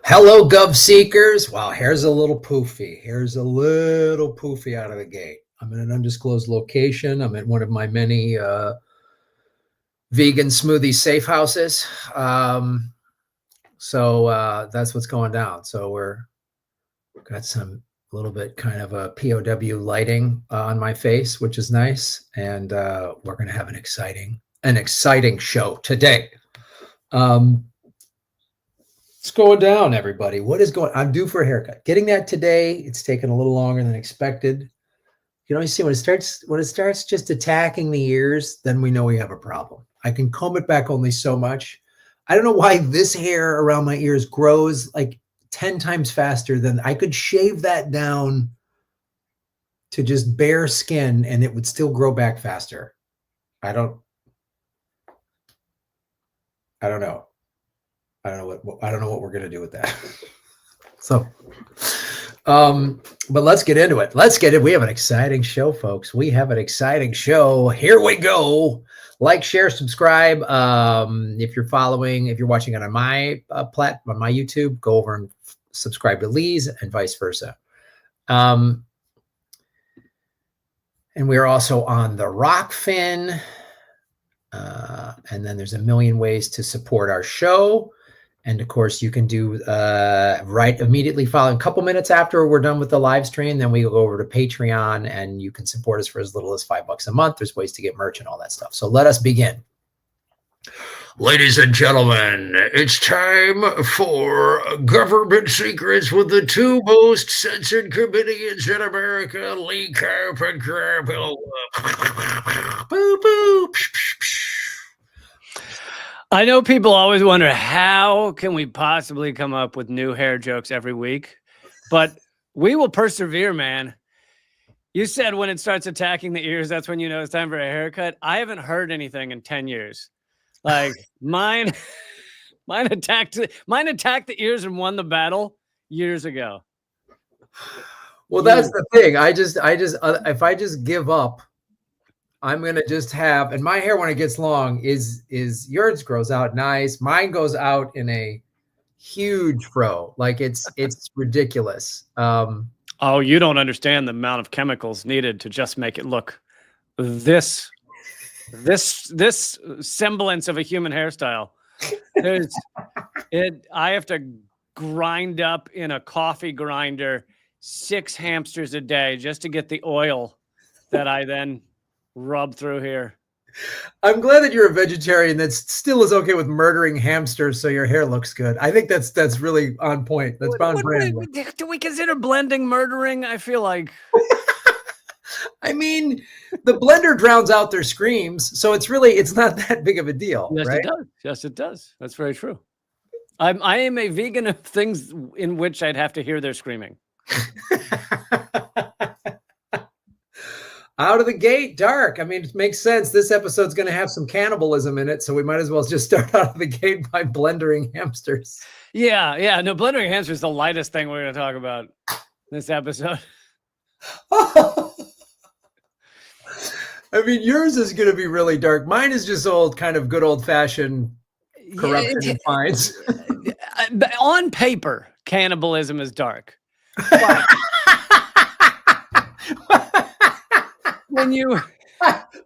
Hello, Gov Seekers. Wow, hair's a little poofy. Hair's a little poofy out of the gate. I'm in an undisclosed location. I'm at one of my many vegan smoothie safe houses. So that's what's going down. So we're got some little bit kind of a POW lighting on my face, which is nice. And we're going to have an exciting show today. It's going down, everybody. What is going? I'm due for a haircut. Getting that today. It's taken a little longer than expected. You know, you see when it starts just attacking the ears, then we know we have a problem. I can comb it back only so much. I don't know why this hair around my ears grows like 10 times faster than I could shave that down to just bare skin and it would still grow back faster. I don't know. I don't know what we're going to do with that. So, but let's get into it. We have an exciting show, folks. We have an exciting show. Here we go. Like, share, subscribe. If you're watching it on my platform, on my YouTube, go over and subscribe to Lee's and vice versa. And we are also on the Rockfin. And then there's a million ways to support our show. And of course, you can do right immediately following, a couple minutes after we're done with the live stream. Then we go over to Patreon and you can support us for as little as $5 a month. There's ways to get merch and all that stuff. So let us begin. Ladies and gentlemen, it's time for Government Secrets with the two most censored comedians in America, Lee Carp and Carp. Boo boo. I know people always wonder, how can we possibly come up with new hair jokes every week? But we will persevere, man. You said when it starts attacking the ears, that's when you know it's time for a haircut. I haven't heard anything in 10 years. Like mine attacked the ears and won the battle years ago. Well, that's the thing. If I just give up, I'm going to just have, and my hair when it gets long is yours grows out nice. Mine goes out in a huge fro. Like it's ridiculous. Oh, you don't understand the amount of chemicals needed to just make it look this semblance of a human hairstyle. I have to grind up in a coffee grinder 6 hamsters a day just to get the oil that I then rub through here. I'm glad that you're a vegetarian that still is okay with murdering hamsters so your hair looks good. I think that's really on point. That's on brand. Do we consider blending murdering? I feel like I mean, the blender drowns out their screams, so it's not that big of a deal. Yes, right? It does. Yes, it does. That's very true. I am a vegan of things in which I'd have to hear their screaming. Out of the gate, dark. I mean, it makes sense. This episode's going to have some cannibalism in it, so we might as well just start out of the gate by blendering hamsters. Yeah. No, blendering hamsters is the lightest thing we're going to talk about this episode. I mean, yours is going to be really dark. Mine is just kind of good old-fashioned corruption and fines. On paper, cannibalism is dark. But when you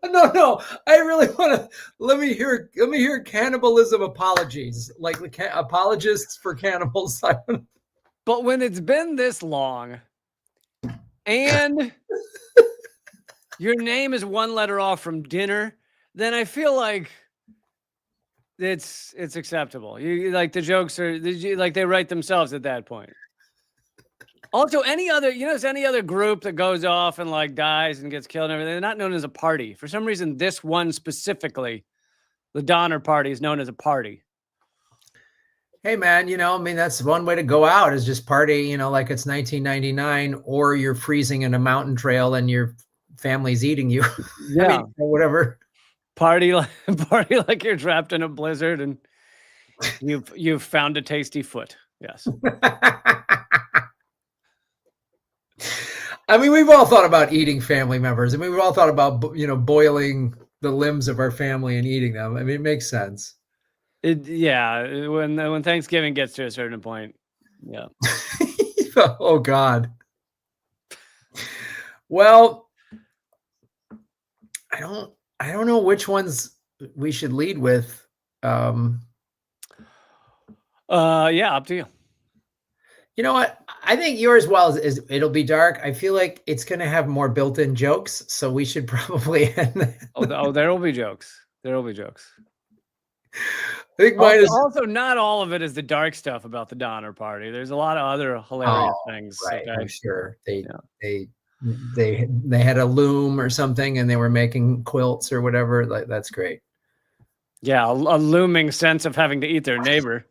no, I really want to let me hear cannibalism apologies, like apologists for cannibals. But when it's been this long and your name is one letter off from dinner, then I feel like it's acceptable. You like the jokes are like they write themselves at that point. Also, any other group that goes off and like dies and gets killed and everything, they're not known as a party. For some reason, this one specifically, the Donner Party, is known as a party. Hey, man, I mean, that's one way to go out is just party, like it's 1999 or you're freezing in a mountain trail and your family's eating you. Yeah. I mean, whatever. Party like you're trapped in a blizzard and you've found a tasty foot. Yes. I mean, we've all thought about eating family members. I mean, we've all thought about, boiling the limbs of our family and eating them. I mean, it makes sense. When Thanksgiving gets to a certain point, Yeah. Oh God. Well, I don't know which ones we should lead with. Yeah, up to you. You know what? I think yours, well, is it'll be dark. I feel like it's going to have more built-in jokes, so we should probably end. Oh, there will be jokes. There will be jokes. I think mine is Also, not all of it is the dark stuff about the Donner Party. There's a lot of other hilarious things. right. Okay. I'm sure Yeah. they had a loom or something, and they were making quilts or whatever. Like that's great. Yeah, a looming sense of having to eat their neighbor.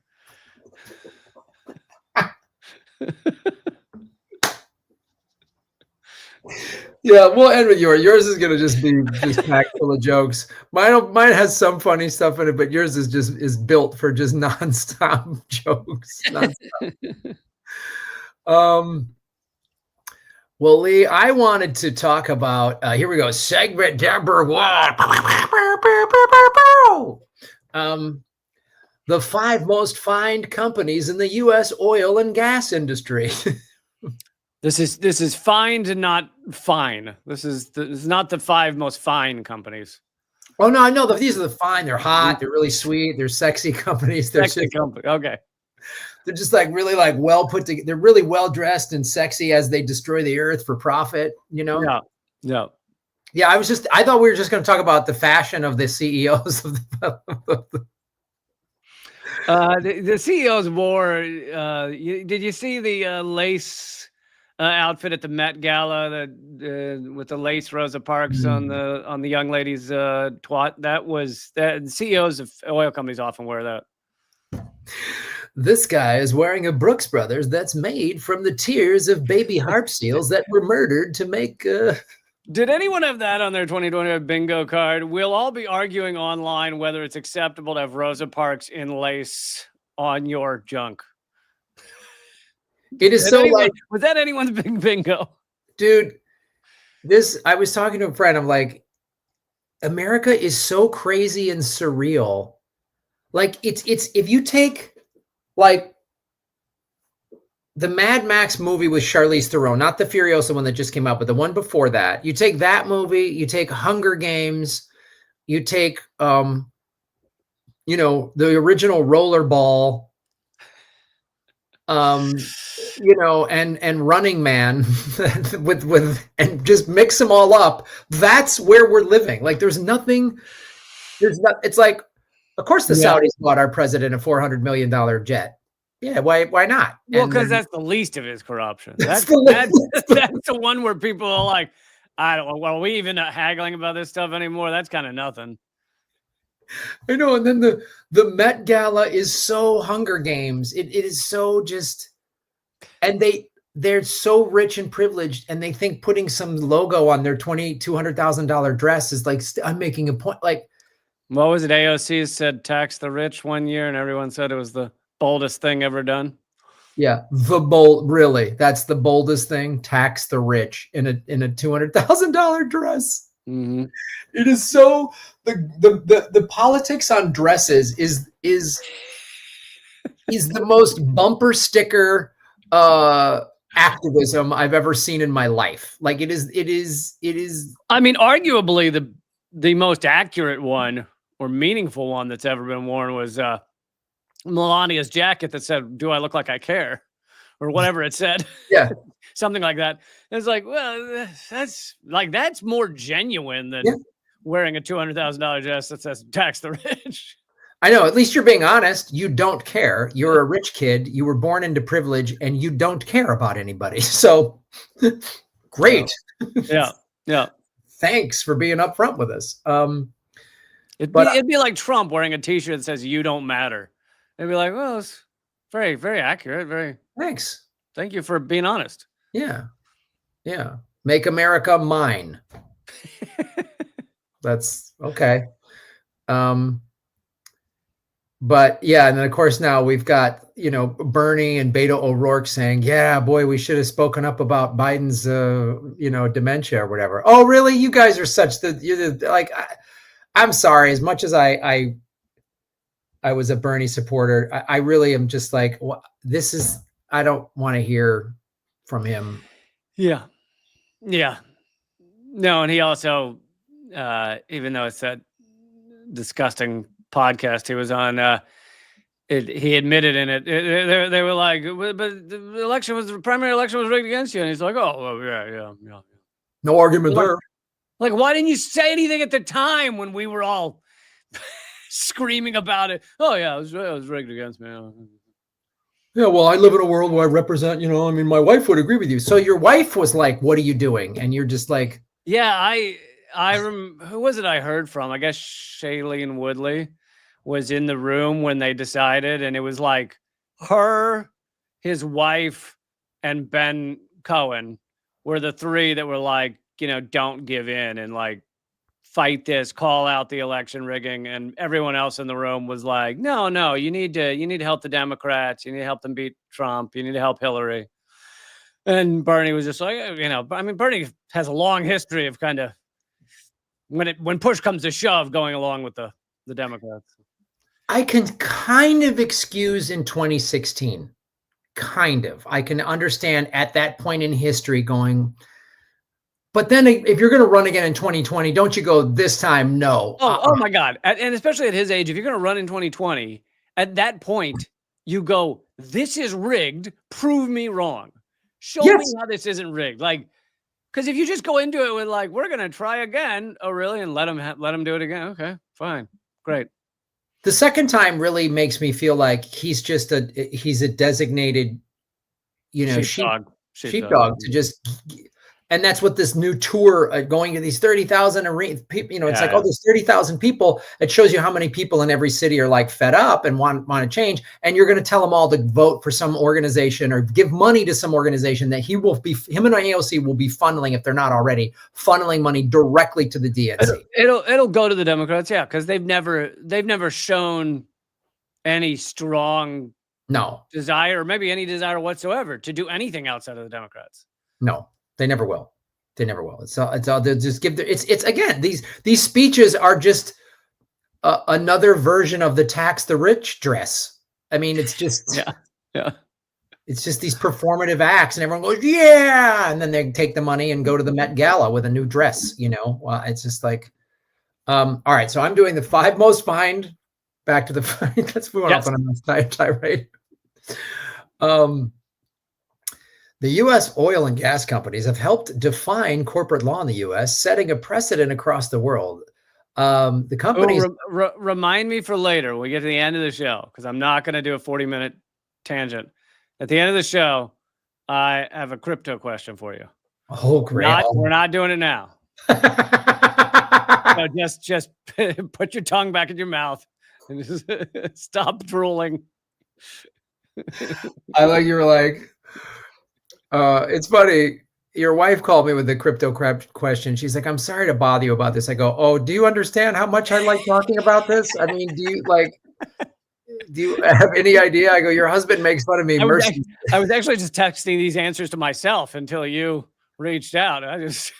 Yeah, we'll end with yours. Yours is gonna just be just packed full of jokes. Mine has some funny stuff in it, but yours is built for just nonstop jokes. Well, Lee, I wanted to talk about here we go, segment number 1. The 5 most fined companies in the U.S. oil and gas industry. This is fined and not fine. This is not the 5 most fine companies. Oh no, I know these are the fine. They're hot. They're really sweet. They're sexy companies. They're Sexy company. Okay. They're just like really like well put together. They're really well dressed and sexy as they destroy the earth for profit. You know. Yeah. Yeah. Yeah. I thought we were just going to talk about the fashion of the CEOs of the. The CEOs wore. Did you see the lace outfit at the Met Gala with the lace Rosa Parks on the young lady's twat? The CEOs of oil companies often wear that. This guy is wearing a Brooks Brothers that's made from the tears of baby harp seals that were murdered to make. Did anyone have that on their 2020 bingo card? We'll all be arguing online whether it's acceptable to have Rosa Parks in lace on your junk. It is was that anyone's big bingo? Dude, I was talking to a friend. I'm like, America is so crazy and surreal. Like it's if you take like the Mad Max movie with Charlize Theron, not the Furiosa one that just came out, but the one before that. You take that movie, you take Hunger Games, you take the original Rollerball, and Running Man with and just mix them all up. That's where we're living. Like it's like, of course the Saudis bought our president a $400 million jet. Yeah, why not? Well, because that's the least of his corruption. That's the one where people are like, are we even haggling about this stuff anymore? That's kind of nothing. I know. And then the Met Gala is so Hunger Games. It is so just, and they're so rich and privileged, and they think putting some logo on their $200,000 dress is like, I'm making a point. Like, what was it? AOC said tax the rich one year, and everyone said it was the boldest thing ever done. Yeah, really, that's the boldest thing. Tax the rich in a $200,000 dress. Mm-hmm. It is so the politics on dresses is the most bumper sticker activism I've ever seen in my life. Like it is. I mean, arguably the most accurate one or meaningful one that's ever been worn was Melania's jacket that said, "Do I look like I care?" or whatever it said. Yeah. Something like that. It's like, well, that's more genuine than wearing a $200,000 dress that says tax the rich. I know. At least you're being honest. You don't care. You're a rich kid. You were born into privilege, and you don't care about anybody. So, great. Yeah. Thanks for being upfront with us. It'd be like Trump wearing a T-shirt that says "You don't matter." It'd be like, well, it's very, very accurate. Very. Thanks. Thank you for being honest. Yeah. Make America mine. That's okay. But yeah, and then of course now we've got Bernie and Beto O'Rourke saying, "Yeah, boy, we should have spoken up about Biden's dementia or whatever." Oh, really? You guys are I'm sorry. As much as I was a Bernie supporter, I really am just like, this is I don't want to hear from him. Yeah. Yeah. No, and he also, even though it's that disgusting podcast he was on, he admitted in it. They were like, but the primary election was rigged against you, and he's like, oh, well, yeah. No argument there. Like, why didn't you say anything at the time when we were all screaming about it? Oh yeah, it was rigged against me. Yeah, well, I live in a world where I represent, I mean, my wife would agree with you. So your wife was like, what are you doing? And you're just like, yeah, who was it I heard from? I guess Shailene Woodley was in the room when they decided, and it was like her, his wife, and Ben Cohen were the three that were like, don't give in and like fight this, call out the election rigging, and everyone else in the room was like, no, you need to help the Democrats, you need to help them beat Trump, you need to help Hillary. And Bernie was just like, I mean, Bernie has a long history of kind of when push comes to shove, going along with the Democrats. I can kind of excuse in 2016. Kind of. I can understand at that point in history going, but then if you're going to run again in 2020, don't you go this time? No. Oh my God. And especially at his age, if you're going to run in 2020, at that point, you go, this is rigged. Prove me wrong. Show me how this isn't rigged. Like, because if you just go into it with like, we're going to try again. Oh, really? And let him do it again. Okay, fine. Great. The second time really makes me feel like he's a designated, sheepdog to just, and that's what this new tour going to these 30,000 people, it's like, oh, there's 30,000 people. It shows you how many people in every city are like fed up and want to change. And you're going to tell them all to vote for some organization or give money to some organization that him and AOC will be funneling, if they're not already funneling money directly to the DNC. It'll go to the Democrats. Yeah. Cause they've never shown any strong desire, or maybe any desire whatsoever to do anything outside of the Democrats. No. They never will. It's all they'll just give it's again, these speeches are just another version of the tax the rich dress. I mean, it's just, yeah. It's just these performative acts and everyone goes, yeah. And then they take the money and go to the Met Gala with a new dress, Well, it's just like, all right. So I'm doing the 5 most fined, back to the fine. Let's move on up on a tirade. The U.S. oil and gas companies have helped define corporate law in the U.S., setting a precedent across the world. The companies remind me for later when we get to the end of the show, because I'm not going to do a 40-minute tangent. At the end of the show, I have a crypto question for you. Oh, great! We're not doing it now. So just put your tongue back in your mouth and just stop drooling. I like you were like. It's funny. Your wife called me with the crypto question. She's like, I'm sorry to bother you about this. I go, oh, do you understand how much I like talking about this? I mean, do you have any idea? I go, your husband makes fun of me. I was actually just texting these answers to myself until you reached out. I was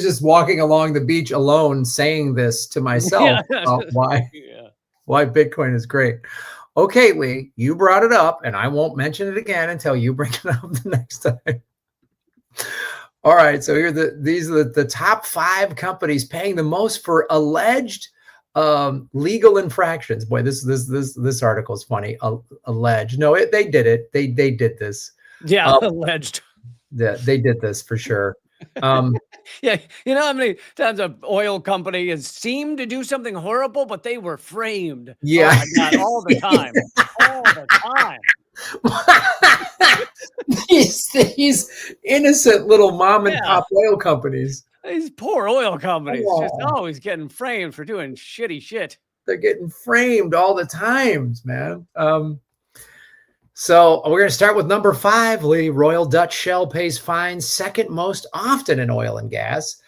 just walking along the beach alone saying this to myself about why Bitcoin is great. Okay, Lee, you brought it up, and I won't mention it again until you bring it up the next time. All right, so these are the top 5 companies paying the most for alleged legal infractions. Boy, this article is funny. Alleged? No, they did it. They did this. Yeah, alleged. Yeah, they did this for sure. Yeah, you know how many times an oil company has seemed to do something horrible, but they were framed. Yeah, oh my God, all the time, all the time. these innocent little mom and pop oil companies. These poor oil companies just always getting framed for doing shitty shit. They're getting framed all the times, man. So we're going to start with number 5, Lee. Royal Dutch Shell pays fines second most often in oil and gas.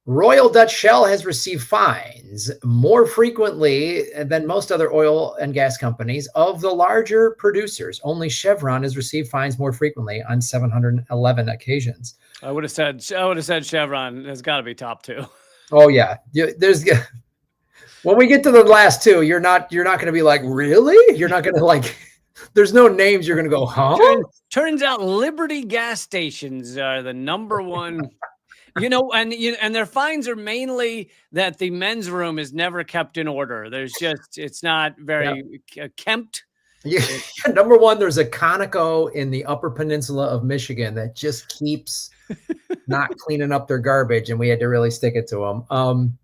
Royal Dutch Shell has received fines more frequently than most other oil and gas companies of the larger producers. Only Chevron has received fines more frequently on 711 occasions. I would have said Chevron has got to be top 2. Oh yeah, when we get to the last 2, you're not going to be like, really? You're not going to like. There's no names you're going to go, huh? Turns out Liberty gas stations are the number one. And their fines are mainly that the men's room is never kept in order. It's not very kempt. Yeah. Number one, there's a Conoco in the Upper Peninsula of Michigan that just keeps not cleaning up their garbage, and we had to really stick it to them.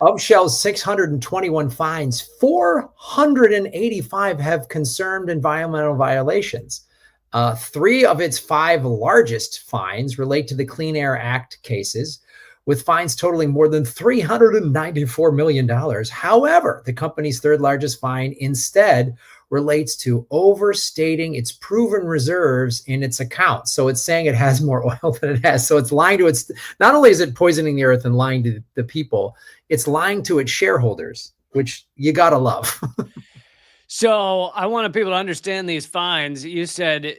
Of Shell's 621 fines, 485 have concerned environmental violations. 3 of its 5 largest fines relate to the Clean Air Act cases, with fines totaling more than $394 million. However, the company's 3rd largest fine instead relates to overstating its proven reserves in its accounts. So it's saying it has more oil than it has. So it's lying to its, not only is it poisoning the earth and lying to the people, it's lying to its shareholders, which you got to love. So I wanted people to understand these fines. You said,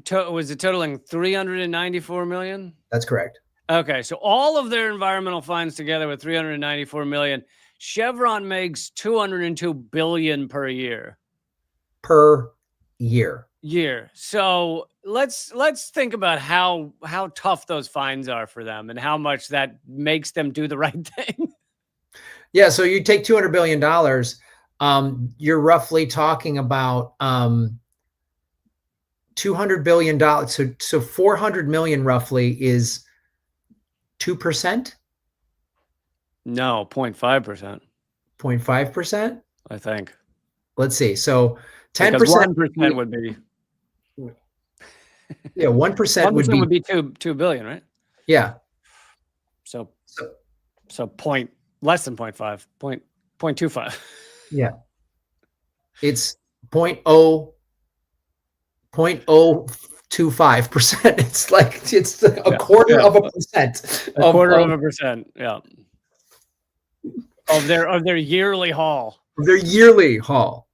was it totaling 394 million? That's correct. Okay. So all of their environmental fines together with 394 million, Chevron makes 202 billion per year. Per year. So let's think about how tough those fines are for them and how much that makes them do the right thing. Yeah. So you take $200 billion, you're roughly talking about $200 billion. So 400 million roughly is 2%? No, 0.5%. 0.5%? I think. Let's see. So 10% 1% would be. Yeah, 1% would be 2 billion, right? Yeah. So less than 0.5, 0.25. Yeah. It's 0.025%. It's like it's a quarter of a percent. A quarter of a percent, yeah. Of their yearly haul. Their yearly haul.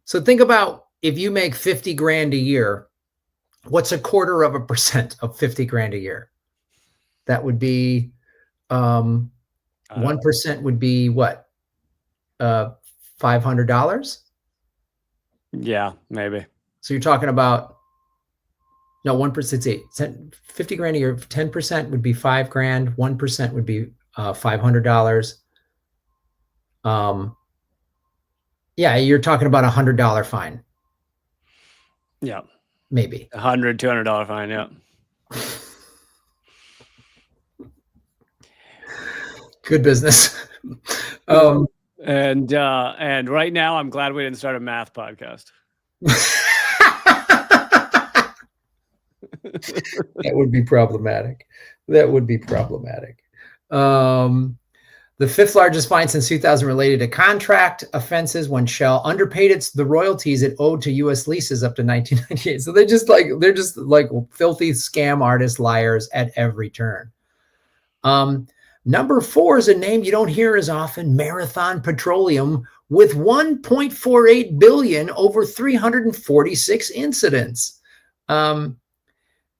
So think about if you make 50 grand a year, what's a quarter of a percent of 50 grand a year? That would be 1% would be what? $500? Yeah, maybe. So you're talking about 1%, 50 grand a year, 10% would be 5 grand, 1% would be $500. Yeah, you're talking about $100 fine. Yeah. Maybe. $100, $200 fine, yeah. Good business. And right now I'm glad we didn't start a math podcast. That would be problematic. The 5th largest fine since 2000 related to contract offenses when Shell underpaid the royalties it owed to U.S. leases up to 1998. So they're just like filthy scam artists, liars at every turn. Number 4 is a name you don't hear as often, Marathon Petroleum, with 1.48 billion over 346 incidents.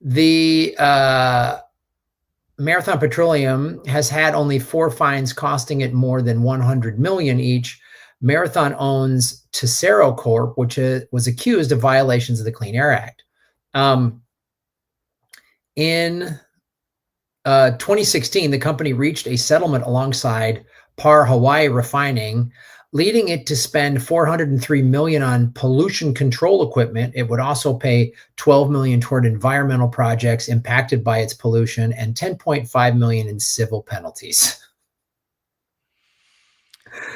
The Marathon Petroleum has had only 4 fines costing it more than 100 million each. Marathon owns Tesoro Corp, which was accused of violations of the Clean Air Act. In 2016, the company reached a settlement alongside Par Hawaii Refining, leading it to spend $403 million on pollution control equipment. It would also pay $12 million toward environmental projects impacted by its pollution and $10.5 million in civil penalties.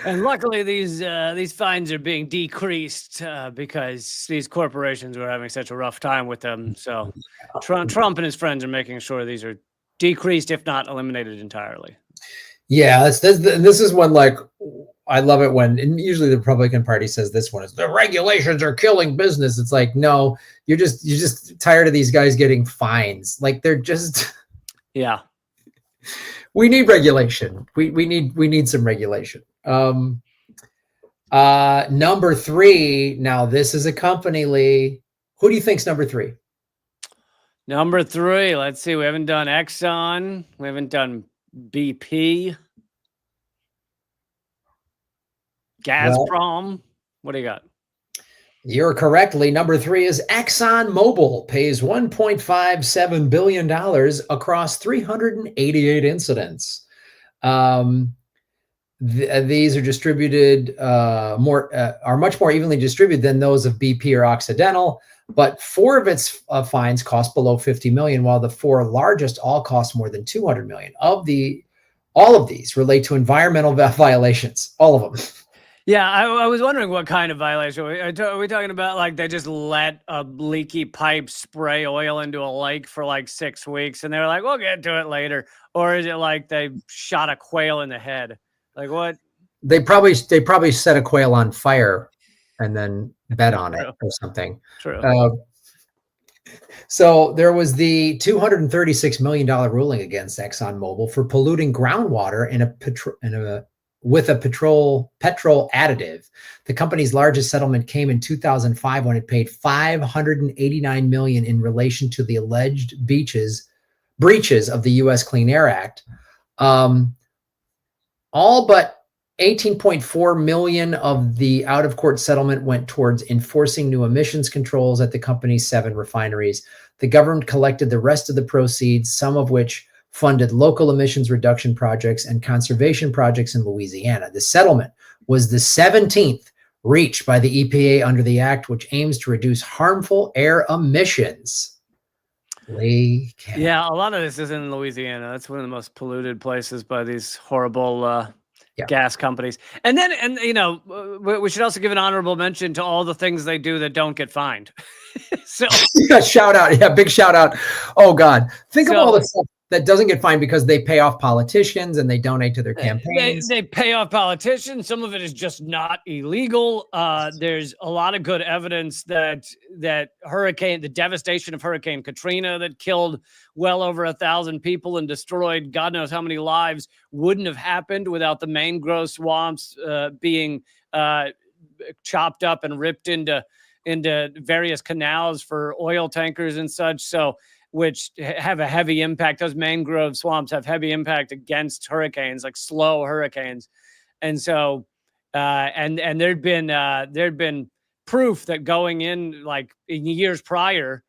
And luckily, these fines are being decreased because these corporations were having such a rough time with them. So Trump and his friends are making sure these are decreased, if not eliminated entirely. Yeah, this is one, like, I love it when, and usually the Republican Party says this one is the regulations are killing business. It's like, no, you're just tired of these guys getting fines. Like, they're just, yeah. We need regulation. We need some regulation. Number 3. Now this is a company, Lee. Who do you think's number 3? Number 3. Let's see. We haven't done Exxon. We haven't done BP. Gazprom. What do you got? You're correctly. Number 3 is ExxonMobil pays $1.57 billion across 388 incidents. These are distributed are much more evenly distributed than those of BP or Occidental, but 4 of its fines cost below 50 million, while the 4 largest all cost more than 200 million. All of these relate to environmental violations, all of them. Yeah, I was wondering what kind of violation. Are we talking about like they just let a leaky pipe spray oil into a lake for like 6 weeks and they were like, we'll get to it later? Or is it like they shot a quail in the head? Like what? They probably set a quail on fire and then bet on it or something. True. So there was the $236 million ruling against ExxonMobil for polluting groundwater with a petrol additive. The company's largest settlement came in 2005 when it paid $589 million in relation to the alleged breaches of the U.S. Clean Air Act. All but $18.4 million of the out-of-court settlement went towards enforcing new emissions controls at the company's 7 refineries. The government collected the rest of the proceeds, some of which funded local emissions reduction projects and conservation projects in Louisiana. The settlement was the 17th reached by the EPA under the act, which aims to reduce harmful air emissions. Yeah, a lot of this is in Louisiana. That's one of the most polluted places by these horrible gas companies. And you know, we should also give an honorable mention to all the things they do that don't get fined. So shout out. Big shout out. Oh God. Think of all the stuff that doesn't get fined because they pay off politicians and they donate to their campaigns. They pay off politicians. Some of it is just not illegal. There's a lot of good evidence that the devastation of Hurricane Katrina that killed well over 1,000 people and destroyed God knows how many lives wouldn't have happened without the mangrove swamps being chopped up and ripped into various canals for oil tankers and such. So, which have a heavy impact. Those mangrove swamps have heavy impact against hurricanes, like slow hurricanes. And so, and there'd been proof that going in like in years prior,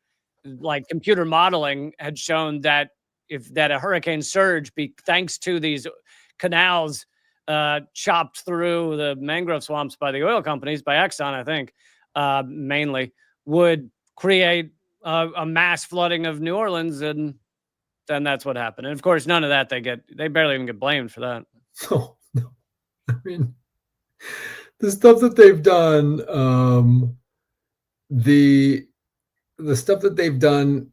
like computer modeling had shown that that a hurricane surge thanks to these canals chopped through the mangrove swamps by the oil companies, by Exxon, I think, mainly, would create a mass flooding of New Orleans, and then that's what happened. And of course, none of that they barely even get blamed for that. No. I mean, the stuff that they've done, the stuff that they've done,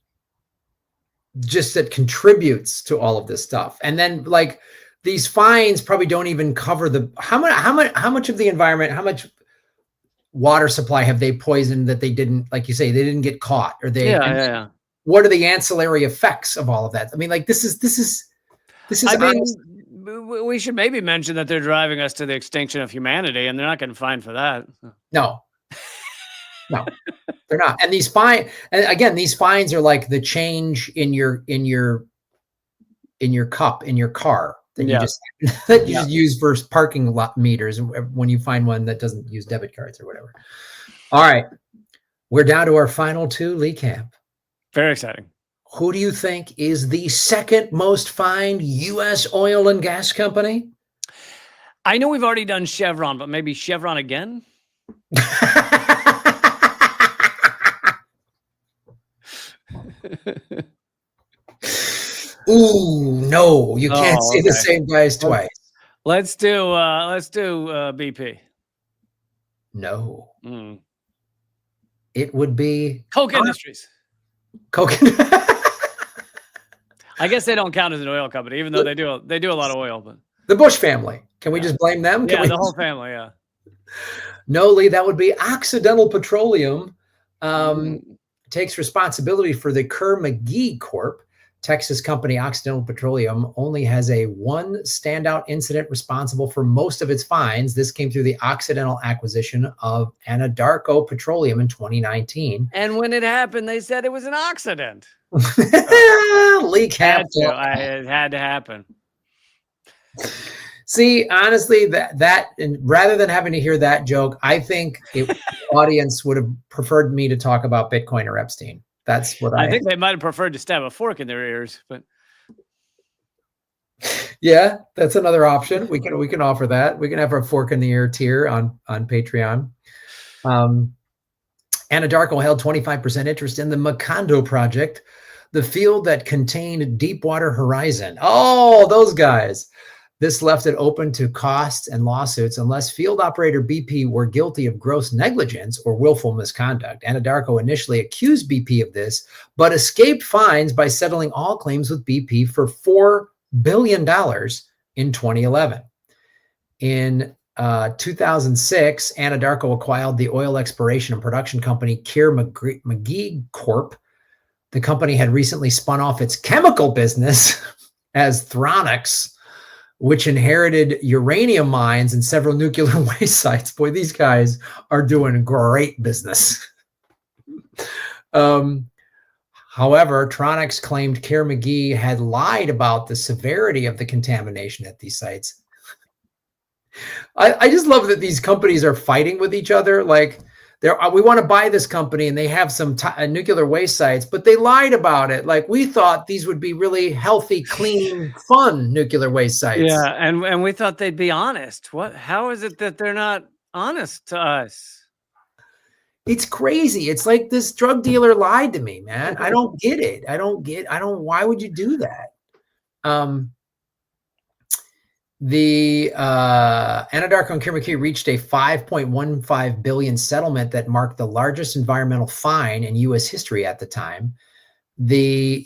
just that contributes to all of this stuff, and then like these fines probably don't even cover how much of the environment, how much water supply have they poisoned that they didn't, like you say, they didn't get caught, or what are the ancillary effects of all of that? I mean, like this is I mean, we should maybe mention that they're driving us to the extinction of humanity, and they're not getting fined for that. No, they're not. And these fines are like the change in your cup in your car that you just use for parking lot meters when you find one that doesn't use debit cards or whatever. All right, we're down to our final 2, Lee Camp. Very exciting. Who do you think is the second most fined U.S. oil and gas company? I know we've already done Chevron, but maybe Chevron again? Ooh, no, you can't say the same guys twice. Let's do BP. No. It would be Koch Industries. Koch. I guess they don't count as an oil company, even though they do a lot of oil. But the Bush family. Can we just blame them? The whole family. Yeah. No, Lee, that would be Occidental Petroleum. Takes responsibility for the Kerr-McGee Corp. Texas company Occidental Petroleum only has one standout incident responsible for most of its fines. This came through the Occidental acquisition of Anadarko Petroleum in 2019. And when it happened, they said it was an accident. Leak happened. It had to happen. See, honestly, and rather than having to hear that joke, I think the audience would have preferred me to talk about Bitcoin or Epstein. That's what I think they might have preferred to stab a fork in their ears, but yeah, that's another option. We can offer that. We can have a fork in the ear tier on Patreon. Anadarko held 25% interest in the Macondo project, the field that contained Deepwater Horizon. Oh, those guys. This left it open to costs and lawsuits unless field operator BP were guilty of gross negligence or willful misconduct. Anadarko initially accused BP of this, but escaped fines by settling all claims with BP for $4 billion in 2011. In 2006, Anadarko acquired the oil exploration and production company Kier McGee Corp. The company had recently spun off its chemical business as Thronix, which inherited uranium mines and several nuclear waste sites. Boy, these guys are doing great business. However, Thronix claimed Kier McGee had lied about the severity of the contamination at these sites. I just love that these companies are fighting with each other. Like, we want to buy this company and they have some nuclear waste sites, but they lied about it. Like, we thought these would be really healthy, clean, fun nuclear waste sites. Yeah, and we thought they'd be honest. How is it that they're not honest to us? It's crazy. It's like this drug dealer lied to me, man. I don't get it. Why would you do that? The Anadarko and Kier McGee reached a $5.15 billion settlement that marked the largest environmental fine in U.S. history at the time. The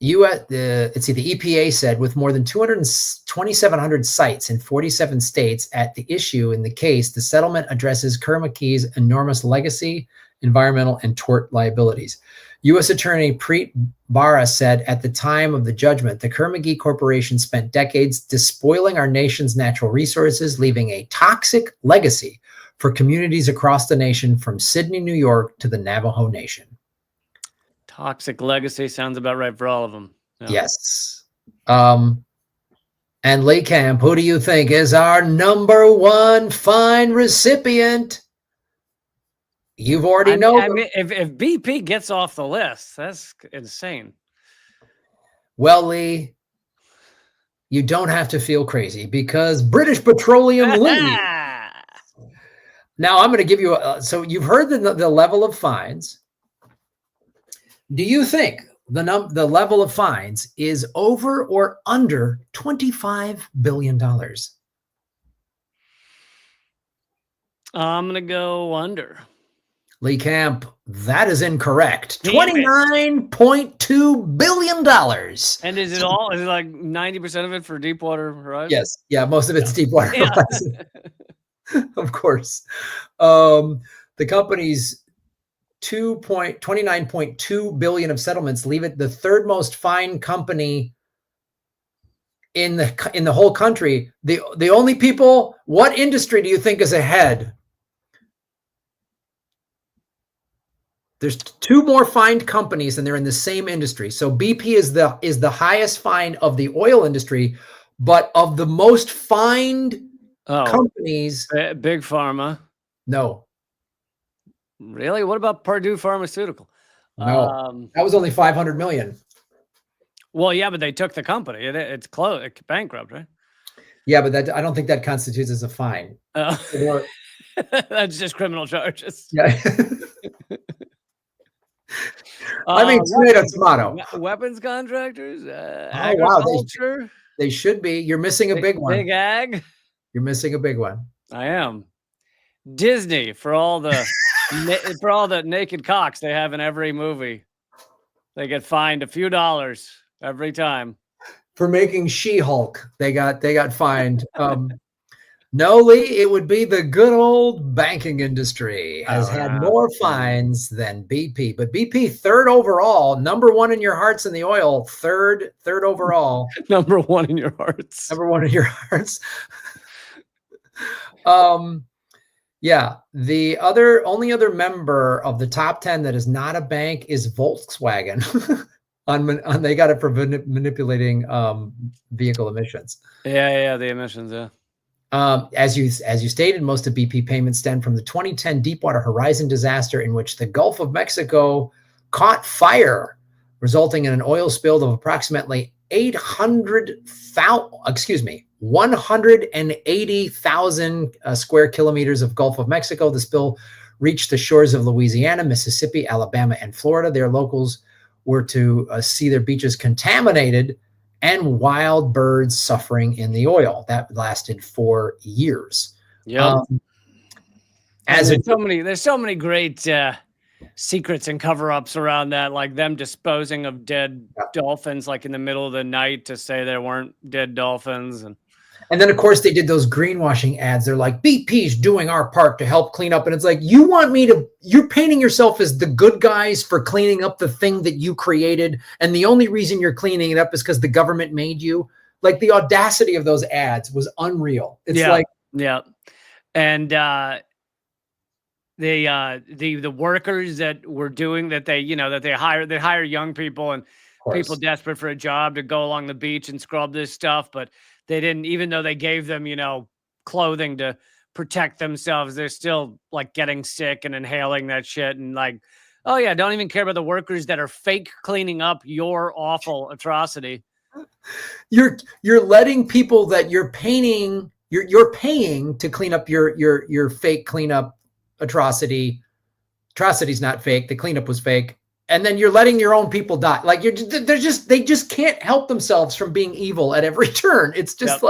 EPA said with more than 2,700 sites in 47 states at the issue in the case, the settlement addresses Kier McGee's enormous legacy, environmental, and tort liabilities. U.S. Attorney Preet Bharara said at the time of the judgment, the Kier McGee Corporation spent decades despoiling our nation's natural resources, leaving a toxic legacy for communities across the nation from Sydney, New York to the Navajo Nation. Toxic legacy sounds about right for all of them. Yeah. Yes. And Lee Camp, who do you think is our number one fine recipient? You've already know. I mean, if BP gets off the list, that's insane. Well, Lee, you don't have to feel crazy because British Petroleum Lee. Now I'm going to give you so you've heard the level of fines. Do you think the level of fines is over or under $25 billion? I'm going to go under. Lee Camp, that is incorrect. $29.2 billion. And is it all? Is it like 90% of it for Deepwater Horizon? Yes. Yeah, most of it's Deepwater Horizon. Of course. The company's $29.2 billion of settlements leave it the third most fined company in the whole country. The only people, what industry do you think is ahead? There's two more fined companies and they're in the same industry. So BP is the highest fine of the oil industry, but of the most fined companies. Big Pharma. No. Really? What about Purdue Pharmaceutical? No. That was only 500 million. Well, yeah, but they took the company. It's closed. It's bankrupt, right? Yeah, but I don't think that constitutes as a fine. That's just criminal charges. Yeah. I mean, tomato. Weapons contractors, agriculture. Wow, they should be. You're missing a big one. Big ag. You're missing a big one. I am. Disney for all the naked cocks they have in every movie. They get fined a few dollars every time. For making She-Hulk, they got fined. No, Lee, it would be the good old banking industry has had more fines than BP, but BP third overall, number one in your hearts in the oil, third overall. Number one in your hearts. Number one in your hearts. Yeah, the only other member of the top 10 that is not a bank is Volkswagen. They got it for manipulating vehicle emissions. Yeah, the emissions. Yeah. As you stated, most of BP payments stem from the 2010 Deepwater Horizon disaster, in which the Gulf of Mexico caught fire, resulting in an oil spill of approximately 180,000 square kilometers of Gulf of Mexico. The spill reached the shores of Louisiana, Mississippi, Alabama, and Florida. Their locals were to see their beaches contaminated and wild birds suffering in the oil. That lasted 4 years. Yep. There's so many great secrets and cover-ups around that, like them disposing of dead dolphins, like in the middle of the night, to say there weren't dead dolphins. And then, of course, they did those greenwashing ads. They're like, BP's doing our part to help clean up. And it's like, you're painting yourself as the good guys for cleaning up the thing that you created. And the only reason you're cleaning it up is because the government made you. Like, the audacity of those ads was unreal. It's And the workers that were doing that, they hire young people and people desperate for a job to go along the beach and scrub this stuff, but they didn't, even though they gave them, clothing to protect themselves, they're still like getting sick and inhaling that shit. And like, oh yeah, don't even care about the workers that are fake cleaning up your awful atrocity. You're letting people that you're paying to clean up your fake cleanup atrocity. Atrocity's not fake. The cleanup was fake. And then you're letting your own people die. Like, they just can't help themselves from being evil at every turn. It's just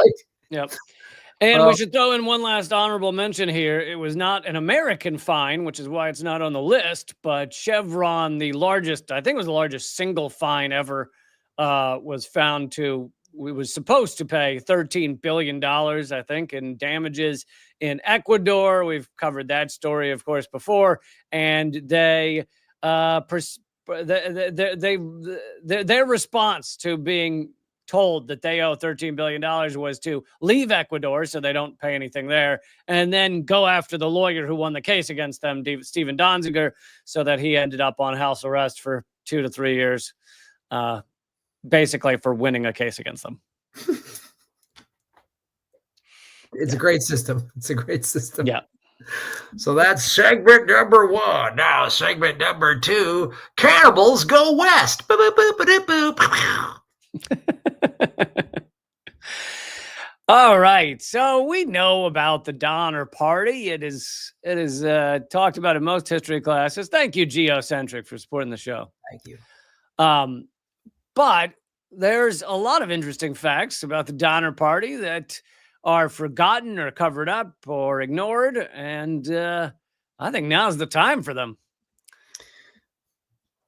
And we should throw in one last honorable mention here. It was not an American fine, which is why it's not on the list, but Chevron, I think it was the largest single fine ever, was supposed to pay $13 billion, I think, in damages in Ecuador. We've covered that story, of course, before. And their response to being told that they owe $13 billion was to leave Ecuador so they don't pay anything there, and then go after the lawyer who won the case against them, Stephen Donziger, so that he ended up on house arrest for 2 to 3 years, basically for winning a case against them. It's a great system. It's a great system. Yeah. So that's segment number 1. Now, segment number 2, cannibals go west. Boop, boop, boop, boop, boop. All right, so we know about the Donner Party. It is talked about in most history classes. Thank you, Geocentric, for supporting the show. Thank you. But there's a lot of interesting facts about the Donner Party that are forgotten or covered up or ignored, and I think now's the time for them.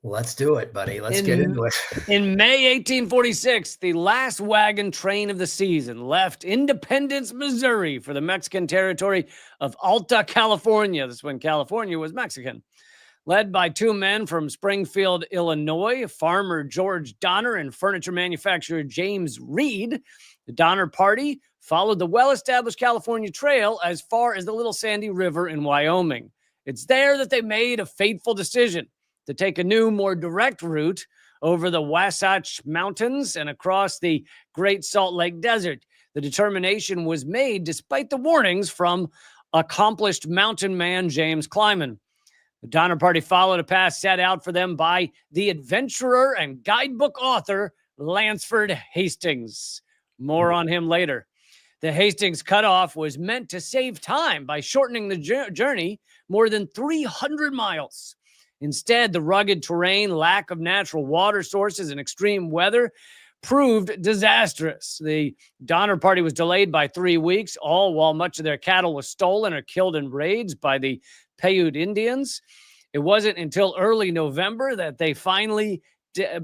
Let's do it, buddy. Let's get into it. In May 1846, the last wagon train of the season left Independence, Missouri for the Mexican territory of Alta California. This is when California was Mexican. Led by 2 men from Springfield, Illinois, farmer George Donner and furniture manufacturer James Reed, the Donner Party followed the well-established California Trail as far as the Little Sandy River in Wyoming. It's there that they made a fateful decision to take a new, more direct route over the Wasatch Mountains and across the Great Salt Lake Desert. The determination was made despite the warnings from accomplished mountain man James Clyman. The Donner Party followed a path set out for them by the adventurer and guidebook author Lansford Hastings. More on him later. The Hastings cutoff was meant to save time by shortening the journey more than 300 miles. Instead, the rugged terrain, lack of natural water sources, and extreme weather proved disastrous. The Donner Party was delayed by 3 weeks, all while much of their cattle was stolen or killed in raids by the Paiute Indians. It wasn't until early November that they finally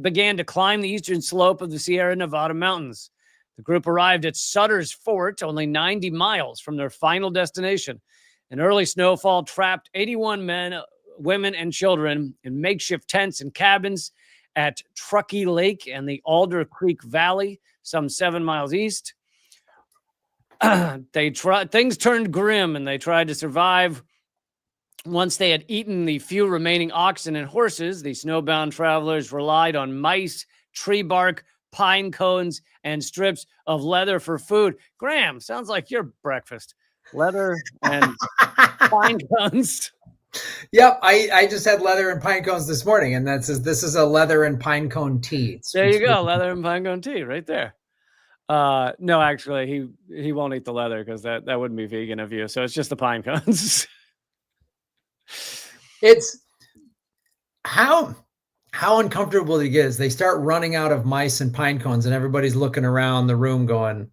began to climb the eastern slope of the Sierra Nevada mountains. The group arrived at Sutter's Fort, only 90 miles from their final destination. An early snowfall trapped 81 men, women, and children in makeshift tents and cabins at Truckee Lake and the Alder Creek Valley, some 7 miles east. Things turned grim, and they tried to survive. Once they had eaten the few remaining oxen and horses, the snowbound travelers relied on mice tree bark, pine cones, and strips of leather for food. Graham, sounds like your breakfast. Leather and pine cones. Yep, I just had leather and pine cones this morning, and this is a leather and pine cone tea. There you go, leather and pine cone tea right there. No, actually, he won't eat the leather because that wouldn't be vegan of you. So it's just the pine cones. It's how uncomfortable it is. They start running out of mice and pine cones, and everybody's looking around the room going,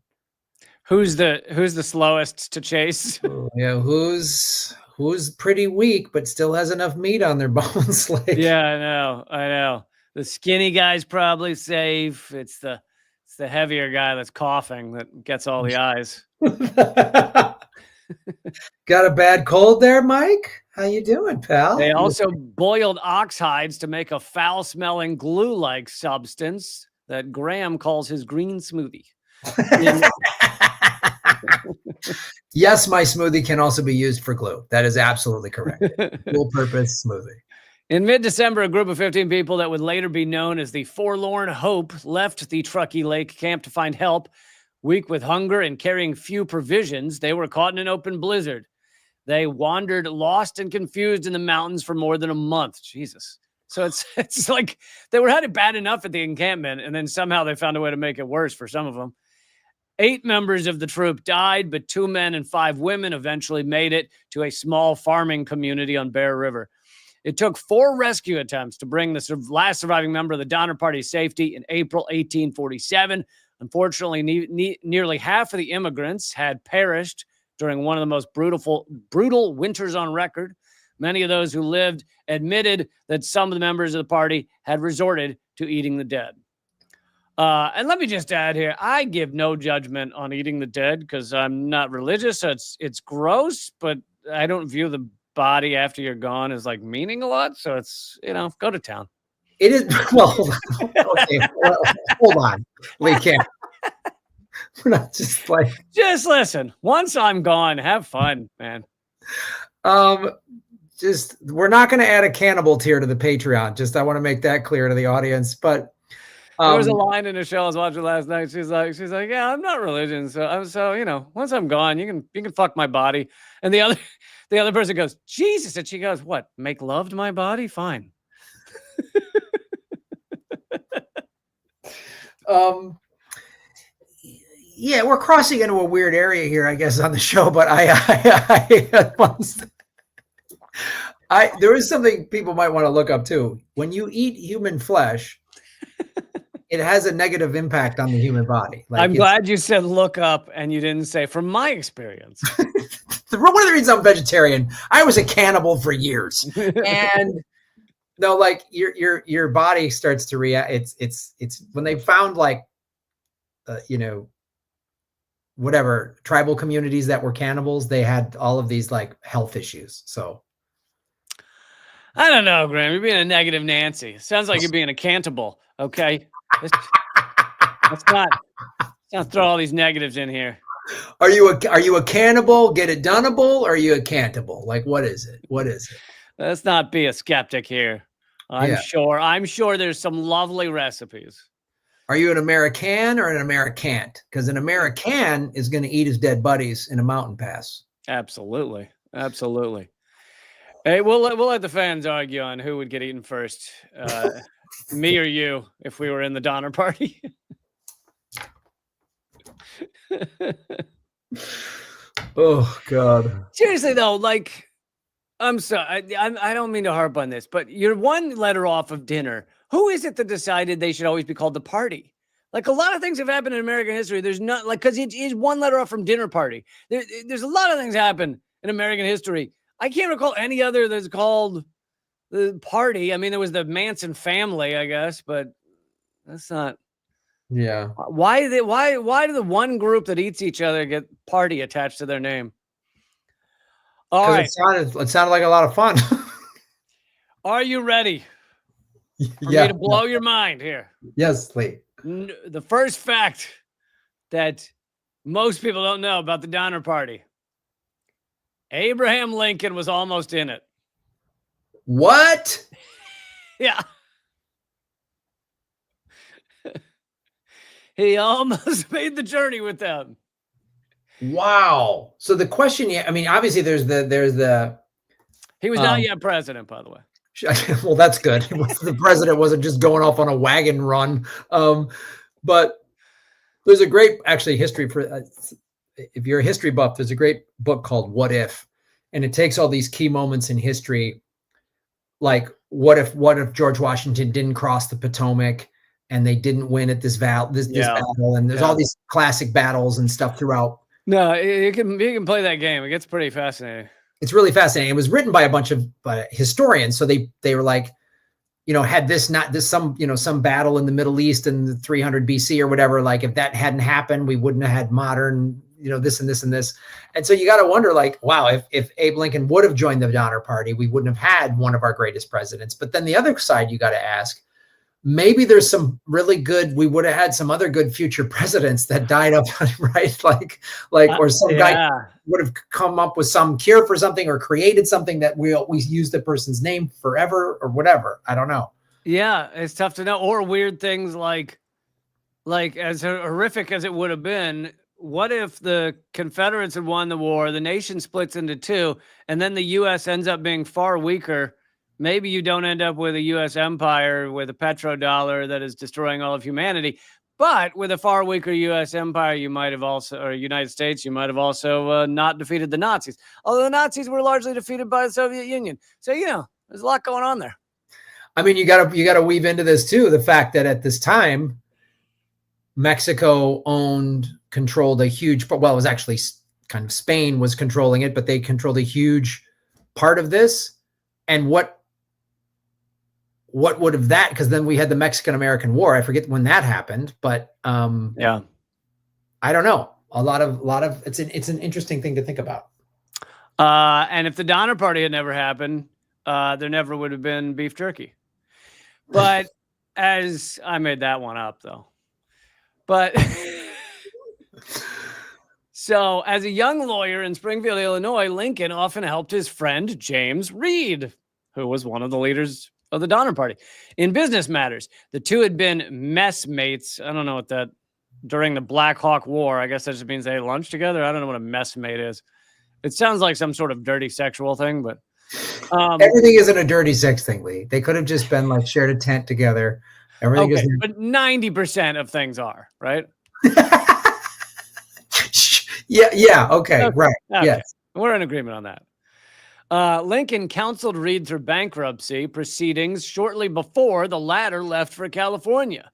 "Who's the slowest to chase?" Yeah, who's pretty weak but still has enough meat on their bones? Like, yeah, I know. The skinny guy's probably safe. It's the heavier guy that's coughing that gets all the eyes. Got a bad cold there, Mike? How you doing, pal? They also boiled ox hides to make a foul-smelling glue-like substance that Graham calls his green smoothie. Yes, my smoothie can also be used for glue. That is absolutely correct. Dual-purpose smoothie. In mid-December, a group of 15 people that would later be known as the Forlorn Hope left the Truckee Lake camp to find help. Weak with hunger and carrying few provisions, they were caught in an open blizzard. They wandered lost and confused in the mountains for more than a month. Jesus. So it's like they had it bad enough at the encampment, and then somehow they found a way to make it worse for some of them. 8 members of the troop died, but 2 men and 5 women eventually made it to a small farming community on Bear River. It took 4 rescue attempts to bring the last surviving member of the Donner Party to safety in April 1847. Unfortunately, nearly half of the immigrants had perished during one of the most brutal winters on record. Many of those who lived admitted that some of the members of the party had resorted to eating the dead. And let me just add here, I give no judgment on eating the dead because I'm not religious. So it's gross, but I don't view the body after you're gone as like meaning a lot. So it's, go to town. It is, well, okay, hold on. We can't. We're not just like. Just listen. Once I'm gone, have fun, man. We're not going to add a cannibal tier to the Patreon. I want to make that clear to the audience. But there was a line in the show I was watching last night. She's like, yeah, I'm not religious. So once I'm gone, you can fuck my body. And the other person goes, Jesus. And she goes, what? Make love to my body? Fine. Yeah, we're crossing into a weird area here, I guess, on the show. But there is something people might want to look up too. When you eat human flesh, it has a negative impact on the human body. I'm glad you said look up and you didn't say from my experience. One of the reasons I'm vegetarian, I was a cannibal for years. And no, like your body starts to react. It's when they found whatever tribal communities that were cannibals, they had all of these like health issues. So I don't know, Graham. You're being a negative Nancy. Sounds like you're being a cantable. Okay. Let's not throw all these negatives in here. Are you a cannibal? Get it doneable? Or are you a cantable? Like, what is it? Let's not be a skeptic here. I'm sure there's some lovely recipes. Are you an American or an Americant? Because an American is going to eat his dead buddies in a mountain pass. Absolutely. Hey, we'll let the fans argue on who would get eaten first. Me or you, if we were in the Donner Party. Oh God! Seriously though, I'm sorry, I don't mean to harp on this, but you're 1 letter off of dinner. Who is it that decided they should always be called the party? Like, a lot of things have happened in American history. There's not because it is 1 letter off from dinner party. There's a lot of things happen in American history. I can't recall any other that's called the party. I mean, there was the Manson family, I guess, but that's not. Yeah. Why do the one group that eats each other get party attached to their name? All right. It sounded like a lot of fun. Are you ready for me to blow your mind here? Yes, please. The first fact that most people don't know about the Donner Party: Abraham Lincoln was almost in it. What? Yeah. He almost made the journey with them. Wow. So the question, I mean, obviously there's the He was not yet president, by the way. well, that's good. The president wasn't just going off on a wagon run. But there's a great, actually, history for, if you're a history buff, there's a great book called What If, and it takes all these key moments in history, like what if George Washington didn't cross the Potomac and they didn't win at this battle, and there's all these classic battles and stuff throughout. No, you can play that game. It gets pretty fascinating. It's really fascinating. It was written by a bunch of historians, so they were like, had some battle in the Middle East in the 300 BC or whatever, like if that hadn't happened, we wouldn't have had modern, this and this and this. And so you got to wonder, like, wow, if Abe Lincoln would have joined the Donner Party, we wouldn't have had one of our greatest presidents. But then the other side, you got to ask, maybe there's some really good, we would have had some other good future presidents that died up, right? Or some guy would have come up with some cure for something or created something that we use the person's name forever or whatever. I don't know. Yeah, it's tough to know. Or weird things like as horrific as it would have been, what if the Confederates had won the war, the nation splits into two, and then the U.S. ends up being far weaker? Maybe you don't end up with a U.S. empire with a petrodollar that is destroying all of humanity. But with a far weaker U.S. empire, you might have also, or United States, you might have also not defeated the Nazis. Although the Nazis were largely defeated by the Soviet Union. So, there's a lot going on there. I mean, you gotta weave into this too, the fact that at this time, Mexico controlled a huge, well, it was actually kind of Spain was controlling it, but they controlled a huge part of this. And what would have that, because then we had the Mexican-American War. I forget when that happened, but I don't know. A lot of it's an interesting thing to think about. And if the Donner Party had never happened, there never would have been beef jerky. But as I made that one up though. But so as a young lawyer in Springfield, Illinois, Lincoln often helped his friend James Reed, who was one of the leaders of the Donner Party, in business matters. The two had been messmates. I don't know what that, during the Black Hawk War. I guess that just means they had lunch together. I don't know what a messmate is. It sounds like some sort of dirty sexual thing, but everything isn't a dirty sex thing, Lee. They could have just been like shared a tent together. Everything is, but 90% of things are, right? Yeah. Okay. Right. Okay. Yes. We're in agreement on that. Lincoln counseled Reed through bankruptcy proceedings shortly before the latter left for California.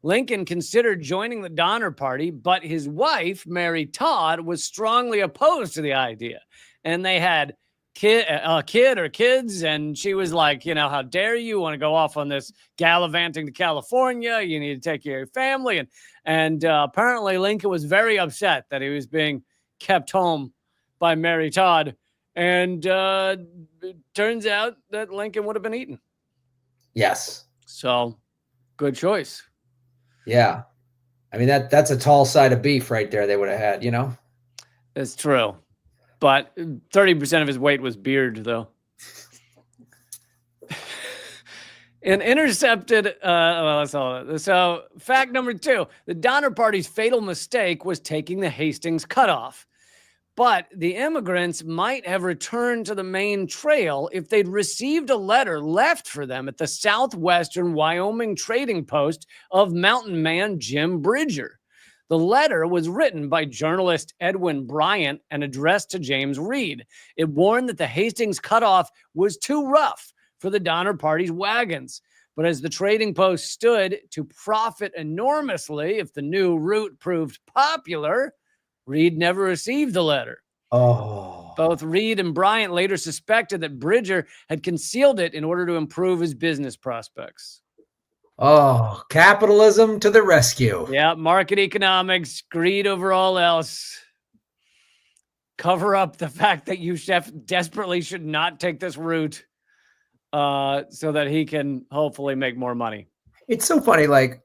Lincoln considered joining the Donner Party, but his wife, Mary Todd, was strongly opposed to the idea. And they had a kid or kids, and she was like, how dare you want to go off on this gallivanting to California? You need to take care of your family. And apparently Lincoln was very upset that he was being kept home by Mary Todd. And it turns out that Lincoln would have been eaten. Yes. So good choice. Yeah. I mean, that's a tall side of beef right there they would have had, It's true. But 30% of his weight was beard, though. An intercepted, that's all. So fact number 2, the Donner Party's fatal mistake was taking the Hastings cutoff. But the immigrants might have returned to the main trail if they'd received a letter left for them at the southwestern Wyoming trading post of mountain man Jim Bridger. The letter was written by journalist Edwin Bryant and addressed to James Reed. It warned that the Hastings cutoff was too rough for the Donner Party's wagons. But as the trading post stood to profit enormously if the new route proved popular, Reed never received the letter. Oh. Both Reed and Bryant later suspected that Bridger had concealed it in order to improve his business prospects. Oh, capitalism to the rescue. Yeah, market economics, greed over all else. Cover up the fact that you desperately should not take this route so that he can hopefully make more money. It's so funny, like,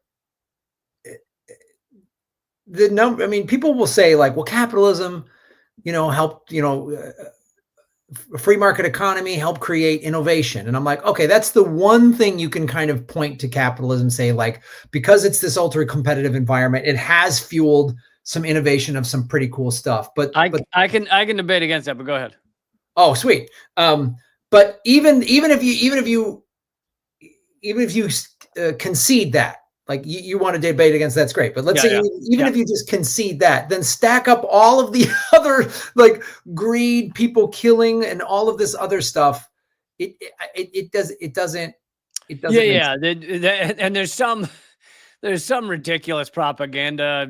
the number, I mean, people will say, like, well, capitalism, helped, free market economy help create innovation. And I'm like, okay, that's the one thing you can kind of point to capitalism, say like, because it's this ultra competitive environment, it has fueled some innovation of some pretty cool stuff. But I can debate against that, but go ahead. oh, sweet. But even if you concede that, like you want to debate against, that's great. But let's say even if you just concede that, then stack up all of the other like greed, people killing, and all of this other stuff. It doesn't. Yeah. And there's some ridiculous propaganda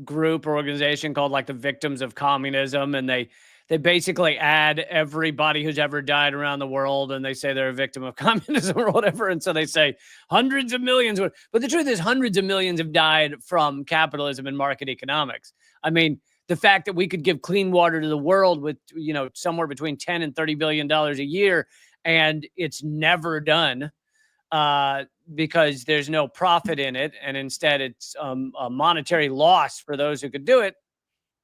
group or organization called like the Victims of Communism, and they basically add everybody who's ever died around the world, and they say they're a victim of communism or whatever. And so they say hundreds of millions. But the truth is, hundreds of millions have died from capitalism and market economics. I mean, the fact that we could give clean water to the world with, somewhere between 10 and $30 billion a year, and it's never done because there's no profit in it, and instead it's a monetary loss for those who could do it.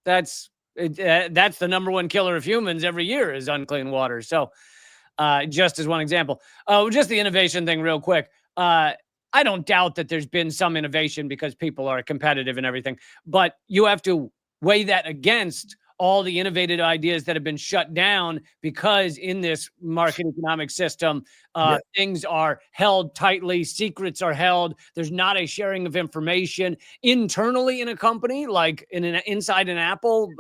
That's the number one killer of humans every year is unclean water. So just as one example, just the innovation thing real quick. I don't doubt that there's been some innovation because people are competitive and everything, but you have to weigh that against all the innovative ideas that have been shut down because in this market economic system, things are held tightly, secrets are held. There's not a sharing of information internally in a company, like inside an Apple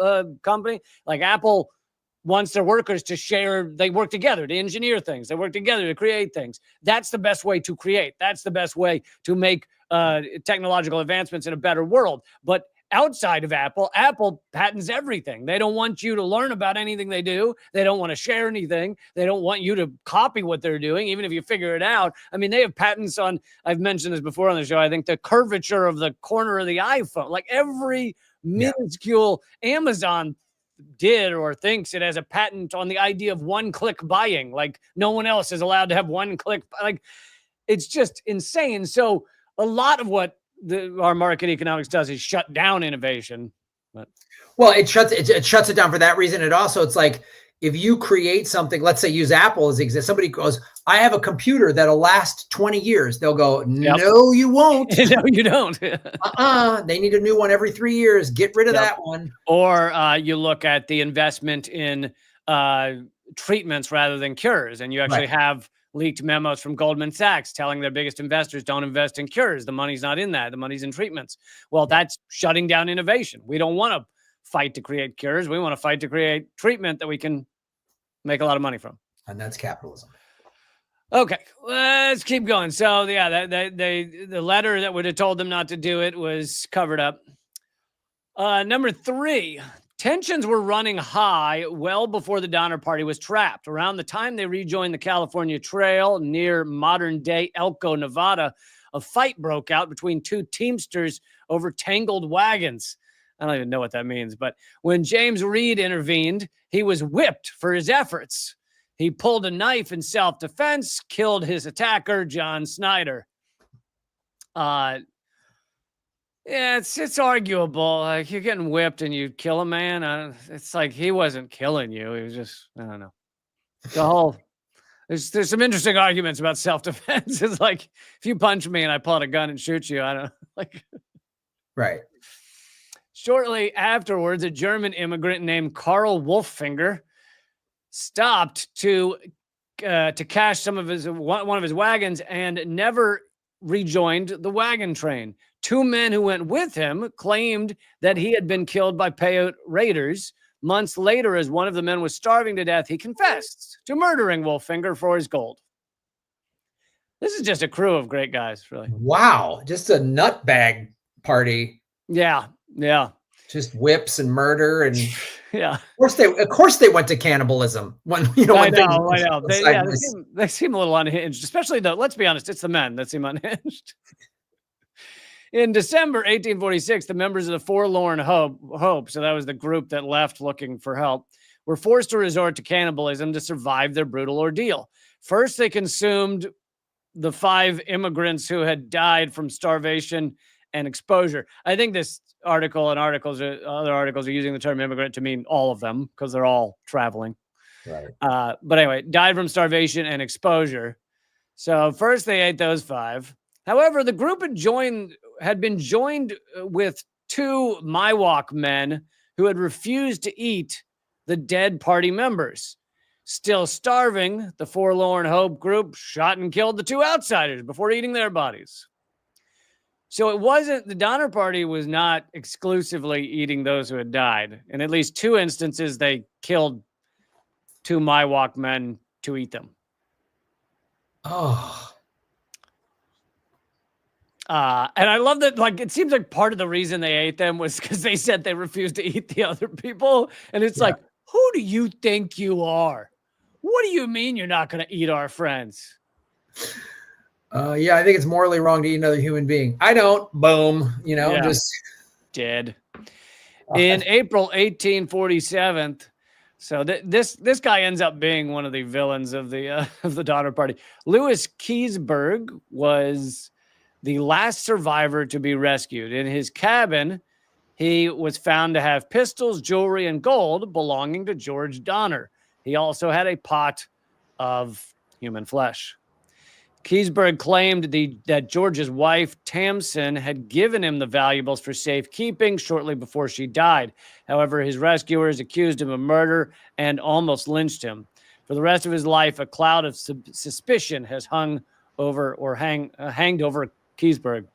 company. Like Apple wants their workers to share. They work together to engineer things. They work together to create things. That's the best way to create. That's the best way to make technological advancements in a better world. But outside of Apple, Apple patents everything. They don't want you to learn about anything they do. They don't want to share anything. They don't want you to copy what they're doing, even if you figure it out. I mean, they have patents on, I've mentioned this before on the show, I think the curvature of the corner of the iPhone, like every minuscule Amazon did or thinks it has a patent on the idea of one-click buying. Like no one else is allowed to have one-click. Like it's just insane. So a lot of what our market economics does is shut down innovation. But well, it shuts it down for that reason. It also, it's like if you create something, let's say use Apple as example, somebody goes, I have a computer that'll last 20 years. They'll go, no, you won't. No, you don't. They need a new one every 3 years. Get rid of that one. Or you look at the investment in treatments rather than cures, and you actually have leaked memos from Goldman Sachs telling their biggest investors don't invest in cures. The money's not in that. The money's in treatments. Well, that's shutting down innovation. We don't want to fight to create cures. We want to fight to create treatment that we can make a lot of money from. And that's capitalism. Okay, let's keep going. So yeah, the letter that would have told them not to do it was covered up. Number 3, tensions were running high well before the Donner Party was trapped. Around the time they rejoined the California Trail near modern-day Elko, Nevada, a fight broke out between two Teamsters over tangled wagons. I don't even know what that means, but when James Reed intervened, he was whipped for his efforts. He pulled a knife in self-defense, killed his attacker, John Snyder. Yeah, it's arguable. Like you're getting whipped and you kill a man. It's like he wasn't killing you. He was just, I don't know. The whole there's some interesting arguments about self-defense. It's like if you punch me and I pull out a gun and shoot you, I don't like. Right. Shortly afterwards, a German immigrant named Karl Wolffinger stopped to cash some of one of his wagons and never rejoined the wagon train. 2 men who went with him claimed that he had been killed by Paiute raiders. Months later, as one of the men was starving to death, he confessed to murdering Wolffinger for his gold. This is just a crew of great guys, really. Wow, just a nutbag party. Yeah. Just whips and murder and yeah. Of course they went to cannibalism when I know. They seem a little unhinged, especially though. Let's be honest, it's the men that seem unhinged. In December 1846, the members of the Forlorn Hope, so that was the group that left looking for help, were forced to resort to cannibalism to survive their brutal ordeal. First, they consumed the 5 immigrants who had died from starvation and exposure. I think this article and other articles are using the term immigrant to mean all of them because they're all traveling. Right. But anyway, died from starvation and exposure. So first they ate those 5. However, the group had been joined with 2 Miwok men who had refused to eat the dead party members. Still starving, the Forlorn Hope group shot and killed the 2 outsiders before eating their bodies. So it wasn't, the Donner Party was not exclusively eating those who had died. In at least 2 instances, they killed 2 Miwok men to eat them. Oh. And I love that, like, it seems like part of the reason they ate them was because they said they refused to eat the other people. And it's like, who do you think you are? What do you mean you're not going to eat our friends? Yeah, I think it's morally wrong to eat another human being. I don't. Boom. Just dead. In April 1847, so this guy ends up being one of the villains of the Donner Party. Louis Keseberg was the last survivor to be rescued. In his cabin, he was found to have pistols, jewelry, and gold belonging to George Donner. He also had a pot of human flesh. Keseberg claimed that George's wife, Tamsin, had given him the valuables for safekeeping shortly before she died. However, his rescuers accused him of murder and almost lynched him. For the rest of his life, a cloud of suspicion has hanged over Keseberg.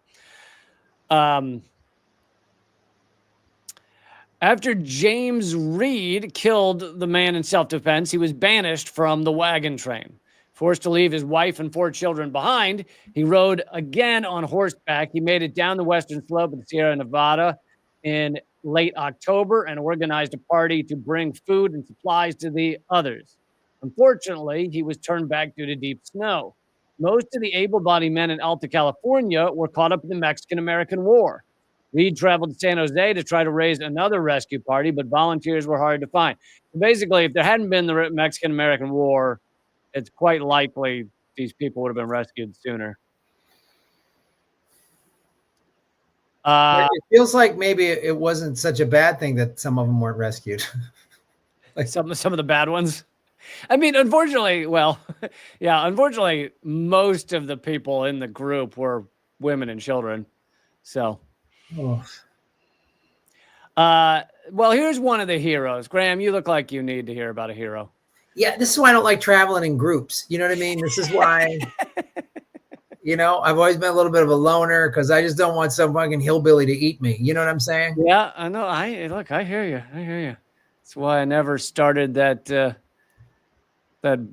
After James Reed killed the man in self-defense, he was banished from the wagon train. Forced to leave his wife and 4 children behind, he rode again on horseback. He made it down the western slope of the Sierra Nevada in late October and organized a party to bring food and supplies to the others. Unfortunately, he was turned back due to deep snow. Most of the able-bodied men in Alta California were caught up in the Mexican-American War. Reed traveled to San Jose to try to raise another rescue party, but volunteers were hard to find. Basically, if there hadn't been the Mexican-American War, it's quite likely these people would have been rescued sooner. It feels like maybe it wasn't such a bad thing that some of them weren't rescued. Like some of the bad ones. I mean, unfortunately, unfortunately, most of the people in the group were women and children. So, well, here's one of the heroes. Graham, you look like you need to hear about a hero. Yeah, this is why I don't like traveling in groups. You know what I mean? This is why, I've always been a little bit of a loner because I just don't want some fucking hillbilly to eat me. You know what I'm saying? Yeah, I know. I hear you. That's why I never started that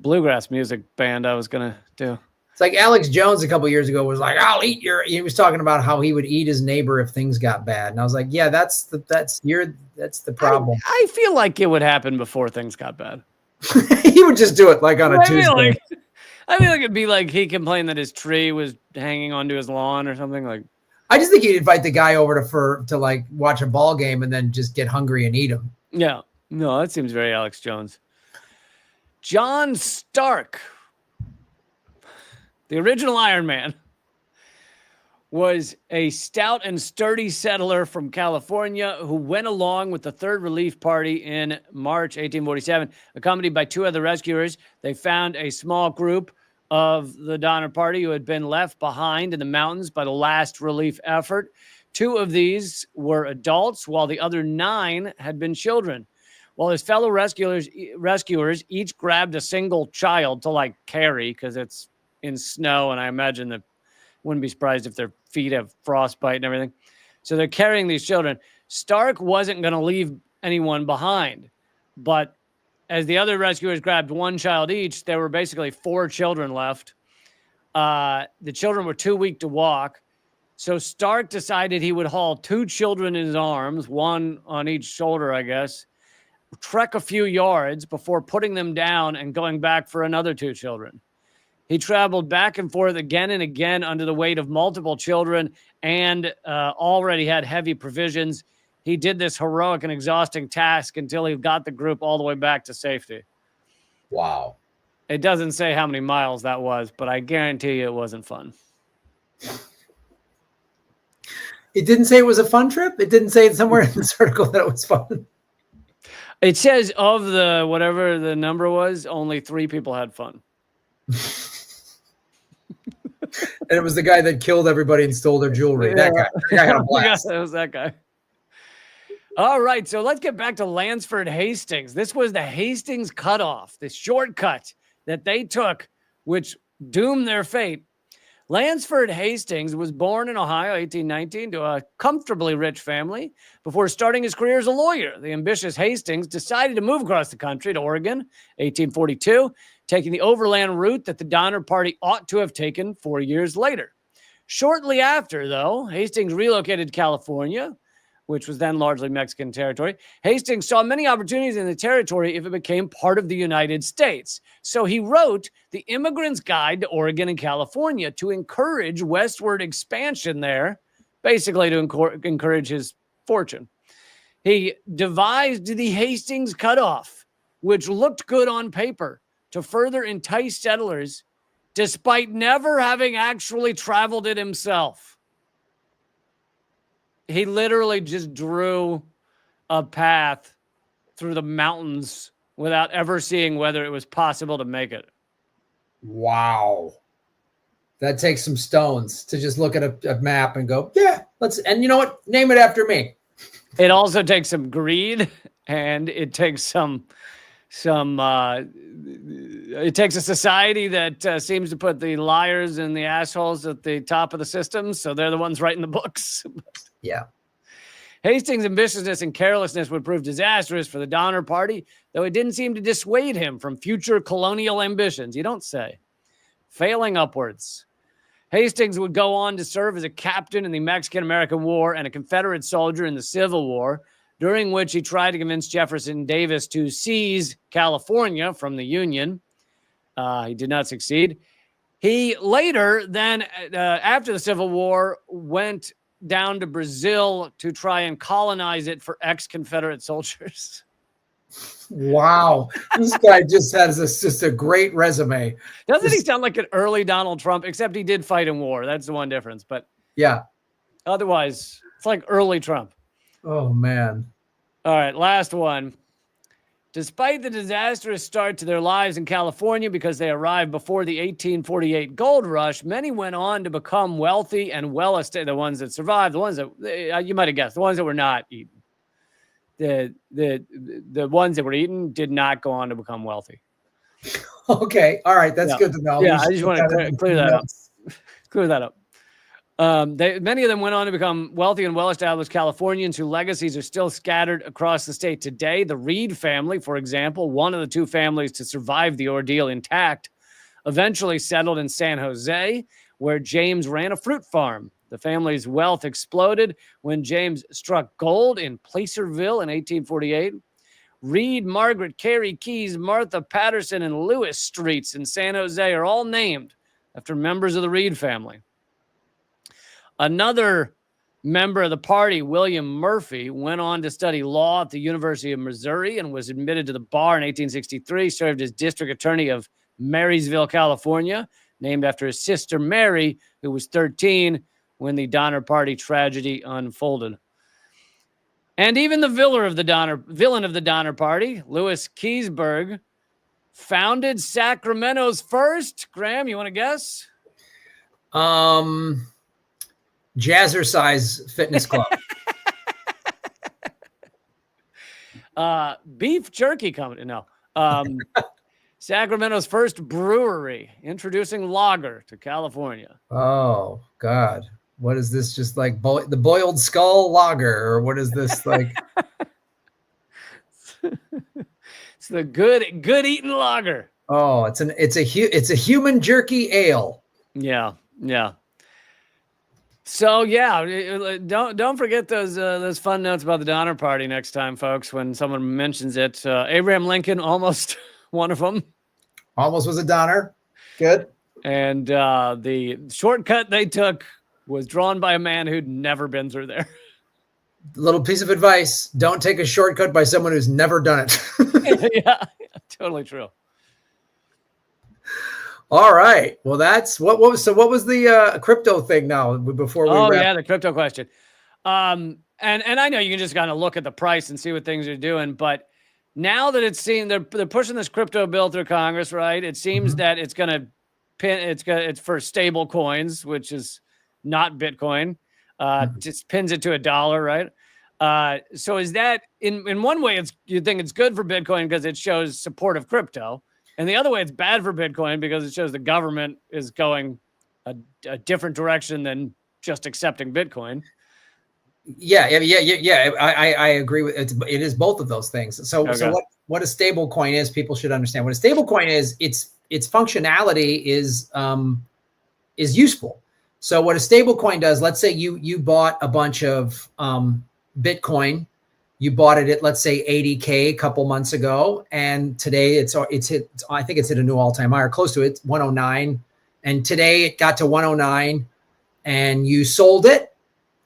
bluegrass music band I was going to do. It's like Alex Jones a couple years ago was like, I'll eat he was talking about how he would eat his neighbor if things got bad. And I was like, yeah, that's the problem. I feel like it would happen before things got bad. He would just do it like on a Tuesday. I feel like it'd be like he complained that his tree was hanging onto his lawn or something. Like, I just think he'd invite the guy over to like watch a ball game and then just get hungry and eat him. Yeah, no, that seems very Alex Jones. John Stark, the original Iron Man, was a stout and sturdy settler from California who went along with the Third Relief Party in March 1847. Accompanied by 2 other rescuers, they found a small group of the Donner Party who had been left behind in the mountains by the last relief effort. 2 of these were adults, while the other 9 had been children. While his fellow rescuers each grabbed a single child to carry, because it's in snow, and I imagine that wouldn't be surprised if their feet have frostbite and everything. So they're carrying these children. Stark wasn't going to leave anyone behind, but as the other rescuers grabbed 1 child each, there were basically 4 children left. The children were too weak to walk. So Stark decided he would haul 2 children in his arms, 1 on each shoulder, I guess, trek a few yards before putting them down and going back for another 2 children. He traveled back and forth again and again under the weight of multiple children and already had heavy provisions. He did this heroic and exhausting task until he got the group all the way back to safety. Wow. It doesn't say how many miles that was, but I guarantee you it wasn't fun. It didn't say it was a fun trip? It didn't say somewhere in this article that it was fun? It says of the whatever the number was, only 3 people had fun. And it was the guy that killed everybody and stole their jewelry. That guy. That guy got a blast. It was that guy. All right, so let's get back to Lansford Hastings. This was the Hastings cutoff, the shortcut that they took, which doomed their fate. Lansford Hastings was born in Ohio, 1819, to a comfortably rich family. Before starting his career as a lawyer, the ambitious Hastings decided to move across the country to Oregon, 1842, taking the overland route that the Donner Party ought to have taken 4 years later. Shortly after, though, Hastings relocated to California, which was then largely Mexican territory. Hastings saw many opportunities in the territory if it became part of the United States. So he wrote The Immigrant's Guide to Oregon and California to encourage westward expansion there, basically to encourage his fortune. He devised the Hastings Cutoff, which looked good on paper to further entice settlers, despite never having actually traveled it himself. He literally just drew a path through the mountains without ever seeing whether it was possible to make it. Wow. That takes some stones to just look at a map and go, yeah, and you know what? Name it after me. It also takes some greed, and it takes it takes a society that seems to put the liars and the assholes at the top of the system, so they're the ones writing the books. Yeah. Hastings' ambitiousness and carelessness would prove disastrous for the Donner Party, though it didn't seem to dissuade him from future colonial ambitions. You don't say. Failing upwards. Hastings would go on to serve as a captain in the Mexican-American War and a Confederate soldier in the Civil War, during which he tried to convince Jefferson Davis to seize California from the Union. He did not succeed. He later, then, after the Civil War, went down to Brazil to try and colonize it for ex-Confederate soldiers. Wow. This guy just has just a great resume. Doesn't he sound like an early Donald Trump, except he did fight in war. That's the one difference. But yeah, otherwise, it's like early Trump. Oh, man. All right, last one. Despite the disastrous start to their lives in California because they arrived before the 1848 gold rush, many went on to become wealthy and well-established. The ones that survived, the ones that you might have guessed, the ones that were not eaten. The ones that were eaten did not go on to become wealthy. Okay, all right, that's good to know. Yeah, I just want to clear that up. Clear that up. Many of them went on to become wealthy and well-established Californians whose legacies are still scattered across the state today. The Reed family, for example, one of the 2 families to survive the ordeal intact, eventually settled in San Jose, where James ran a fruit farm. The family's wealth exploded when James struck gold in Placerville in 1848. Reed, Margaret, Carey, Keyes, Martha, Patterson, and Lewis streets in San Jose are all named after members of the Reed family. Another member of the party, William Murphy, went on to study law at the University of Missouri and was admitted to the bar in 1863, served as district attorney of Marysville, California, named after his sister Mary, who was 13 when the Donner Party tragedy unfolded. And even the villain of the Donner Party, Louis Keseberg, founded Sacramento's first. Graham, you want to guess? Jazzercise Fitness Club. Beef jerky company. No. Sacramento's first brewery, introducing lager to California. Oh, God. What is this? Just like the boiled skull lager? Or what is this like? It's the good eating lager. Oh, it's a human jerky ale. Yeah. So yeah, don't forget those fun notes about the Donner Party next time, folks. When someone mentions it, Abraham Lincoln, almost one of them, almost was a Donner. Good. And the shortcut they took was drawn by a man who'd never been through there. Little piece of advice: don't take a shortcut by someone who's never done it. yeah, totally true. All right. Well, that's what was the crypto thing now before we the crypto question. And I know you can just kind of look at the price and see what things are doing, but now that it's seen, they're pushing this crypto bill through Congress, right? It seems that it's going to it's for stable coins, which is not Bitcoin. Just pins it to $1, right? So is that in one way, you think it's good for Bitcoin because it shows support of crypto, and the other way it's bad for Bitcoin because it shows the government is going a different direction than just accepting Bitcoin. Yeah. I agree with it. It is both of those things. So what a stable coin is, people should understand. What a stable coin is, its functionality is useful. So what a stable coin does, let's say you bought a bunch of Bitcoin, you bought it at, let's say, 80K a couple months ago, and today it's hit, I think it's hit a new all-time high or close to it, 109, and today it got to 109, and you sold it,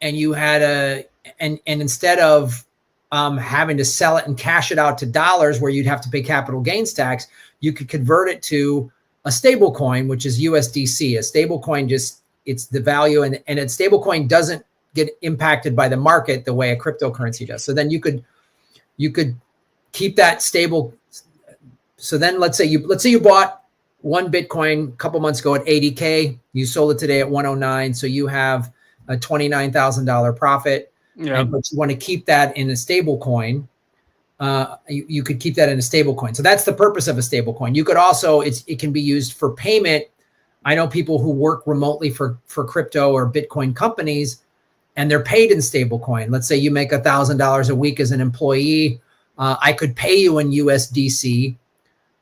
and you had and instead of having to sell it and cash it out to dollars where you'd have to pay capital gains tax, you could convert it to a stable coin, which is USDC. A stable coin it's the value, and a stable coin doesn't get impacted by the market the way a cryptocurrency does. So then you could keep that stable. So then let's say you bought one Bitcoin a couple months ago at 80K, you sold it today at 109. So you have a $29,000 profit. Yeah. But you want to keep that in a stable coin. You could keep that in a stable coin. So that's the purpose of a stable coin. You could also, it can be used for payment. I know people who work remotely for crypto or Bitcoin companies, and they're paid in stable coin. Let's say you make $1,000 a week as an employee. I could pay you in USDC.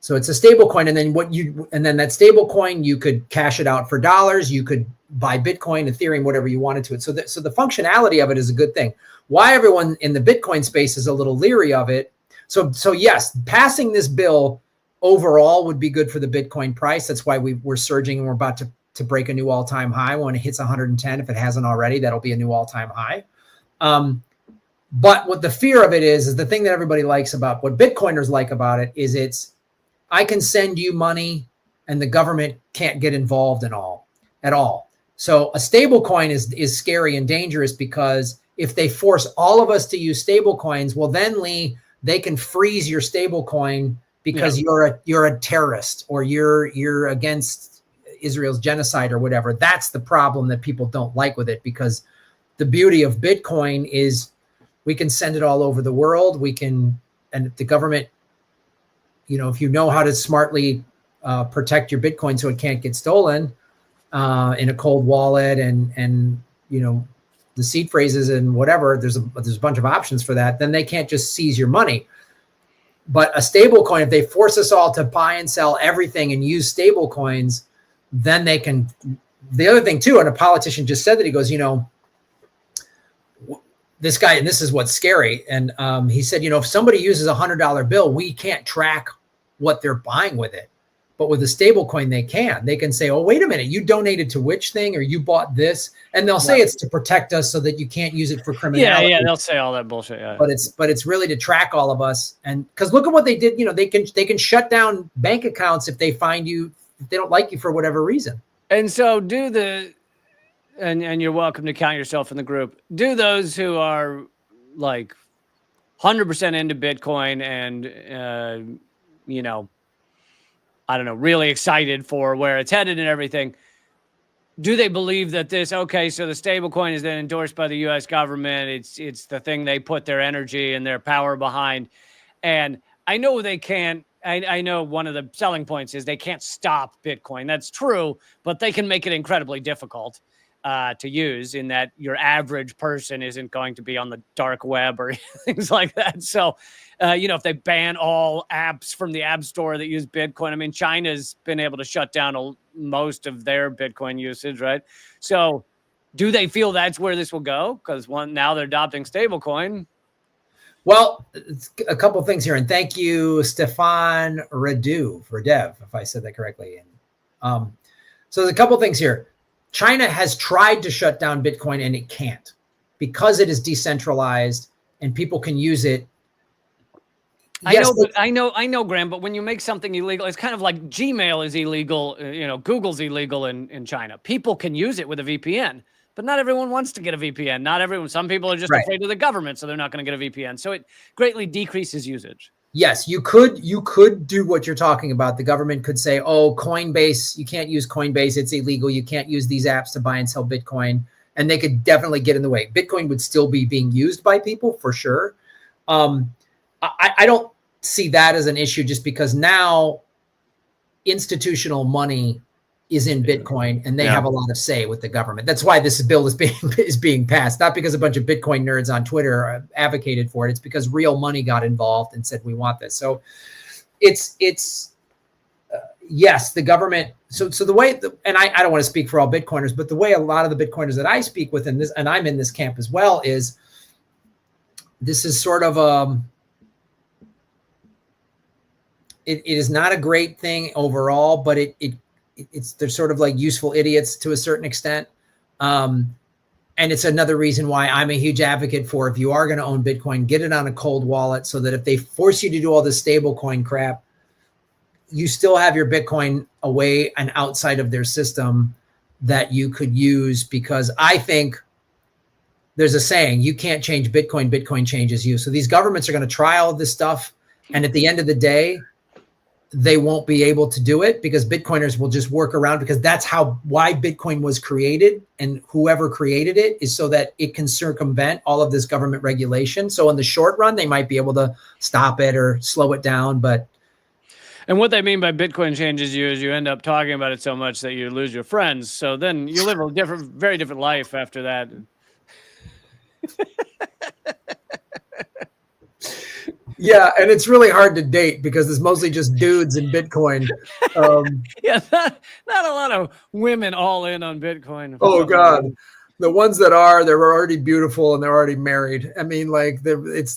So it's a stable coin. And then that stable coin, you could cash it out for dollars. You could buy Bitcoin, Ethereum, whatever you wanted to it. So the functionality of it is a good thing. Why everyone in the Bitcoin space is a little leery of it. So yes, passing this bill overall would be good for the Bitcoin price. That's why we're surging, and we're about to break a new all-time high. When it hits 110, if it hasn't already, that'll be a new all-time high. But what the fear of it is the thing that everybody likes about, what Bitcoiners like about it is I can send you money and the government can't get involved at all. So a stable coin is scary and dangerous, because if they force all of us to use stable coins, well then, Lee, they can freeze your stable coin because you're a terrorist, or you're against Israel's genocide or whatever. That's the problem that people don't like with it, because the beauty of Bitcoin is we can send it all over the world. And the government, if you know how to smartly protect your Bitcoin so it can't get stolen in a cold wallet, and the seed phrases and whatever, there's a bunch of options for that, then they can't just seize your money. But a stable coin, if they force us all to buy and sell everything and use stable coins, then they can. The other thing too, and a politician just said that, he goes, this guy, and this is what's scary, and he said, if somebody uses $100 bill, we can't track what they're buying with it. But with a stable coin, they can say, oh, wait a minute, you donated to which thing, or you bought this, and they'll say it's to protect us so that you can't use it for criminality. Yeah, they'll say all that bullshit. Yeah. But it's really to track all of us, and because look at what they did. They can shut down bank accounts if they find you, if they don't like you for whatever reason. And so and you're welcome to count yourself in the group. Do those who are like 100% into Bitcoin and I don't know, really excited for where it's headed and everything, do they believe that so the stable coin is then endorsed by the US government? It's the thing they put their energy and their power behind. And I know they can't, I know one of the selling points is they can't stop Bitcoin. That's true, but they can make it incredibly difficult to use, in that your average person isn't going to be on the dark web or things like that. So, if they ban all apps from the app store that use Bitcoin, I mean, China's been able to shut down most of their Bitcoin usage, right? So do they feel that's where this will go? Because now they're adopting stablecoin. Well, a couple of things here, and thank you, Stefan Radev, if I said that correctly. So there's a couple of things here. China has tried to shut down Bitcoin, and it can't, because it is decentralized and people can use it. I know, Graham, but when you make something illegal, it's kind of like Gmail is illegal, Google's illegal in China. People can use it with a VPN, but not everyone wants to get a VPN. Some people are just afraid of the government, so they're not going to get a VPN. So it greatly decreases usage. Yes, you could do what you're talking about. The government could say, "Oh, Coinbase, you can't use Coinbase. It's illegal. You can't use these apps to buy and sell Bitcoin." And they could definitely get in the way. Bitcoin would still be being used by people for sure. I don't see that as an issue just because now institutional money is in Bitcoin and they have a lot of say with the government. That's why this bill is being passed, not because a bunch of Bitcoin nerds on Twitter advocated for it. It's because real money got involved and said, we want this. So it's yes, the government. So the way, and I don't want to speak for all Bitcoiners, but the way a lot of the Bitcoiners that I speak with in this, and I'm in this camp as well, is this is sort of it is not a great thing overall, but it's they're sort of like useful idiots to a certain extent. And it's another reason why I'm a huge advocate for, if you are going to own Bitcoin, get it on a cold wallet so that if they force you to do all this stable coin crap, you still have your Bitcoin away and outside of their system that you could use. Because I think there's a saying, you can't change Bitcoin, Bitcoin changes you. So these governments are going to try all of this stuff. And at the end of the day, they won't be able to do it because Bitcoiners will just work around, because that's why Bitcoin was created, and whoever created it is so that it can circumvent all of this government regulation. So in the short run, they might be able to stop it or slow it down. And what they mean by Bitcoin changes you is you end up talking about it so much that you lose your friends. So then you live a very different life after that. Yeah, and it's really hard to date because it's mostly just dudes in Bitcoin. Yeah, not a lot of women all in on Bitcoin. Oh God, the ones that are, they're already beautiful and they're already married. I mean, like it's.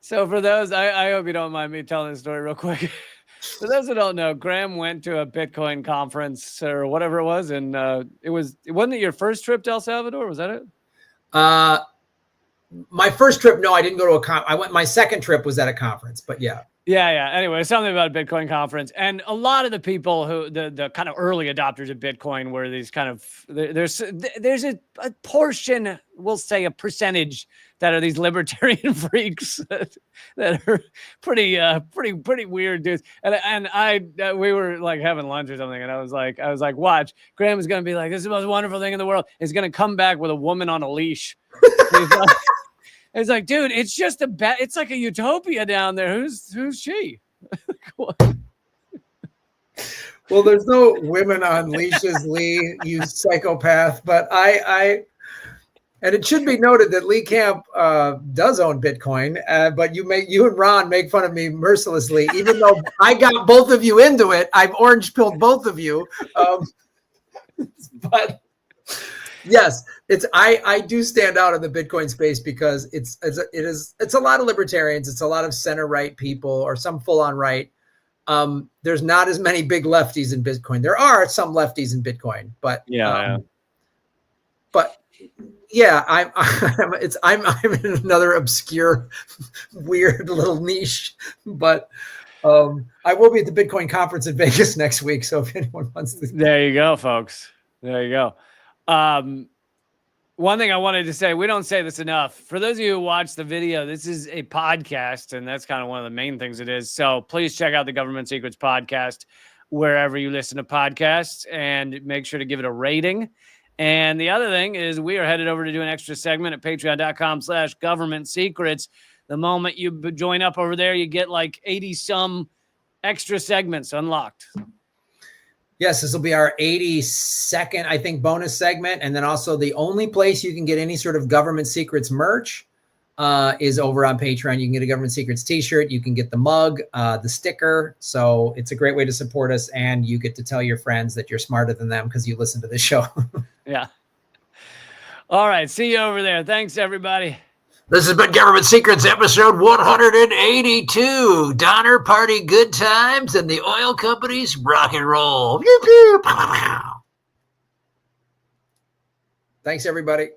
So for those, I hope you don't mind me telling this story real quick. For those who don't know, Graham went to a Bitcoin conference or whatever it was, and wasn't it your first trip to El Salvador? Was that it? My first trip, no, I didn't go to my second trip was at a conference, but yeah. Yeah. Anyway, something about a Bitcoin conference. And a lot of the people who, the kind of early adopters of Bitcoin were these kind of, there's a portion, we'll say a percentage, that are these libertarian freaks that are pretty weird dudes. And we were like having lunch or something. And I was like, watch, Graham is going to be like, this is the most wonderful thing in the world. He's going to come back with a woman on a leash. It's like, dude, it's just it's like a utopia down there. Who's she? Well, there's no women on leashes, Lee, you psychopath. But and it should be noted that Lee Camp does own Bitcoin, but you and Ron make fun of me mercilessly, even though I got both of you into it. I've orange pilled both of you. But yes, I do stand out in the Bitcoin space because it's a lot of libertarians. It's a lot of center right people or some full on right. There's not as many big lefties in Bitcoin. There are some lefties in Bitcoin, but but yeah, I'm in another obscure, weird little niche. But I will be at the Bitcoin conference in Vegas next week. So if anyone wants to, there you go, folks. There you go. One thing I wanted to say, we don't say this enough. For those of you who watch the video, this is a podcast, and that's kind of one of the main things it is. So please check out the Government Secrets podcast wherever you listen to podcasts, and make sure to give it a rating. And the other thing is we are headed over to do an extra segment at patreon.com/government secrets. The moment you join up over there, you get like 80 some extra segments unlocked. Yes, this will be our 82nd, I think, bonus segment. And then also the only place you can get any sort of Government Secrets merch is over on Patreon. You can get a Government Secrets t-shirt. You can get the mug, the sticker. So it's a great way to support us. And you get to tell your friends that you're smarter than them because you listen to this show. Yeah. All right. See you over there. Thanks, everybody. This has been Government Secrets, episode 182. Donner Party good times and the oil companies rock and roll. Thanks, everybody.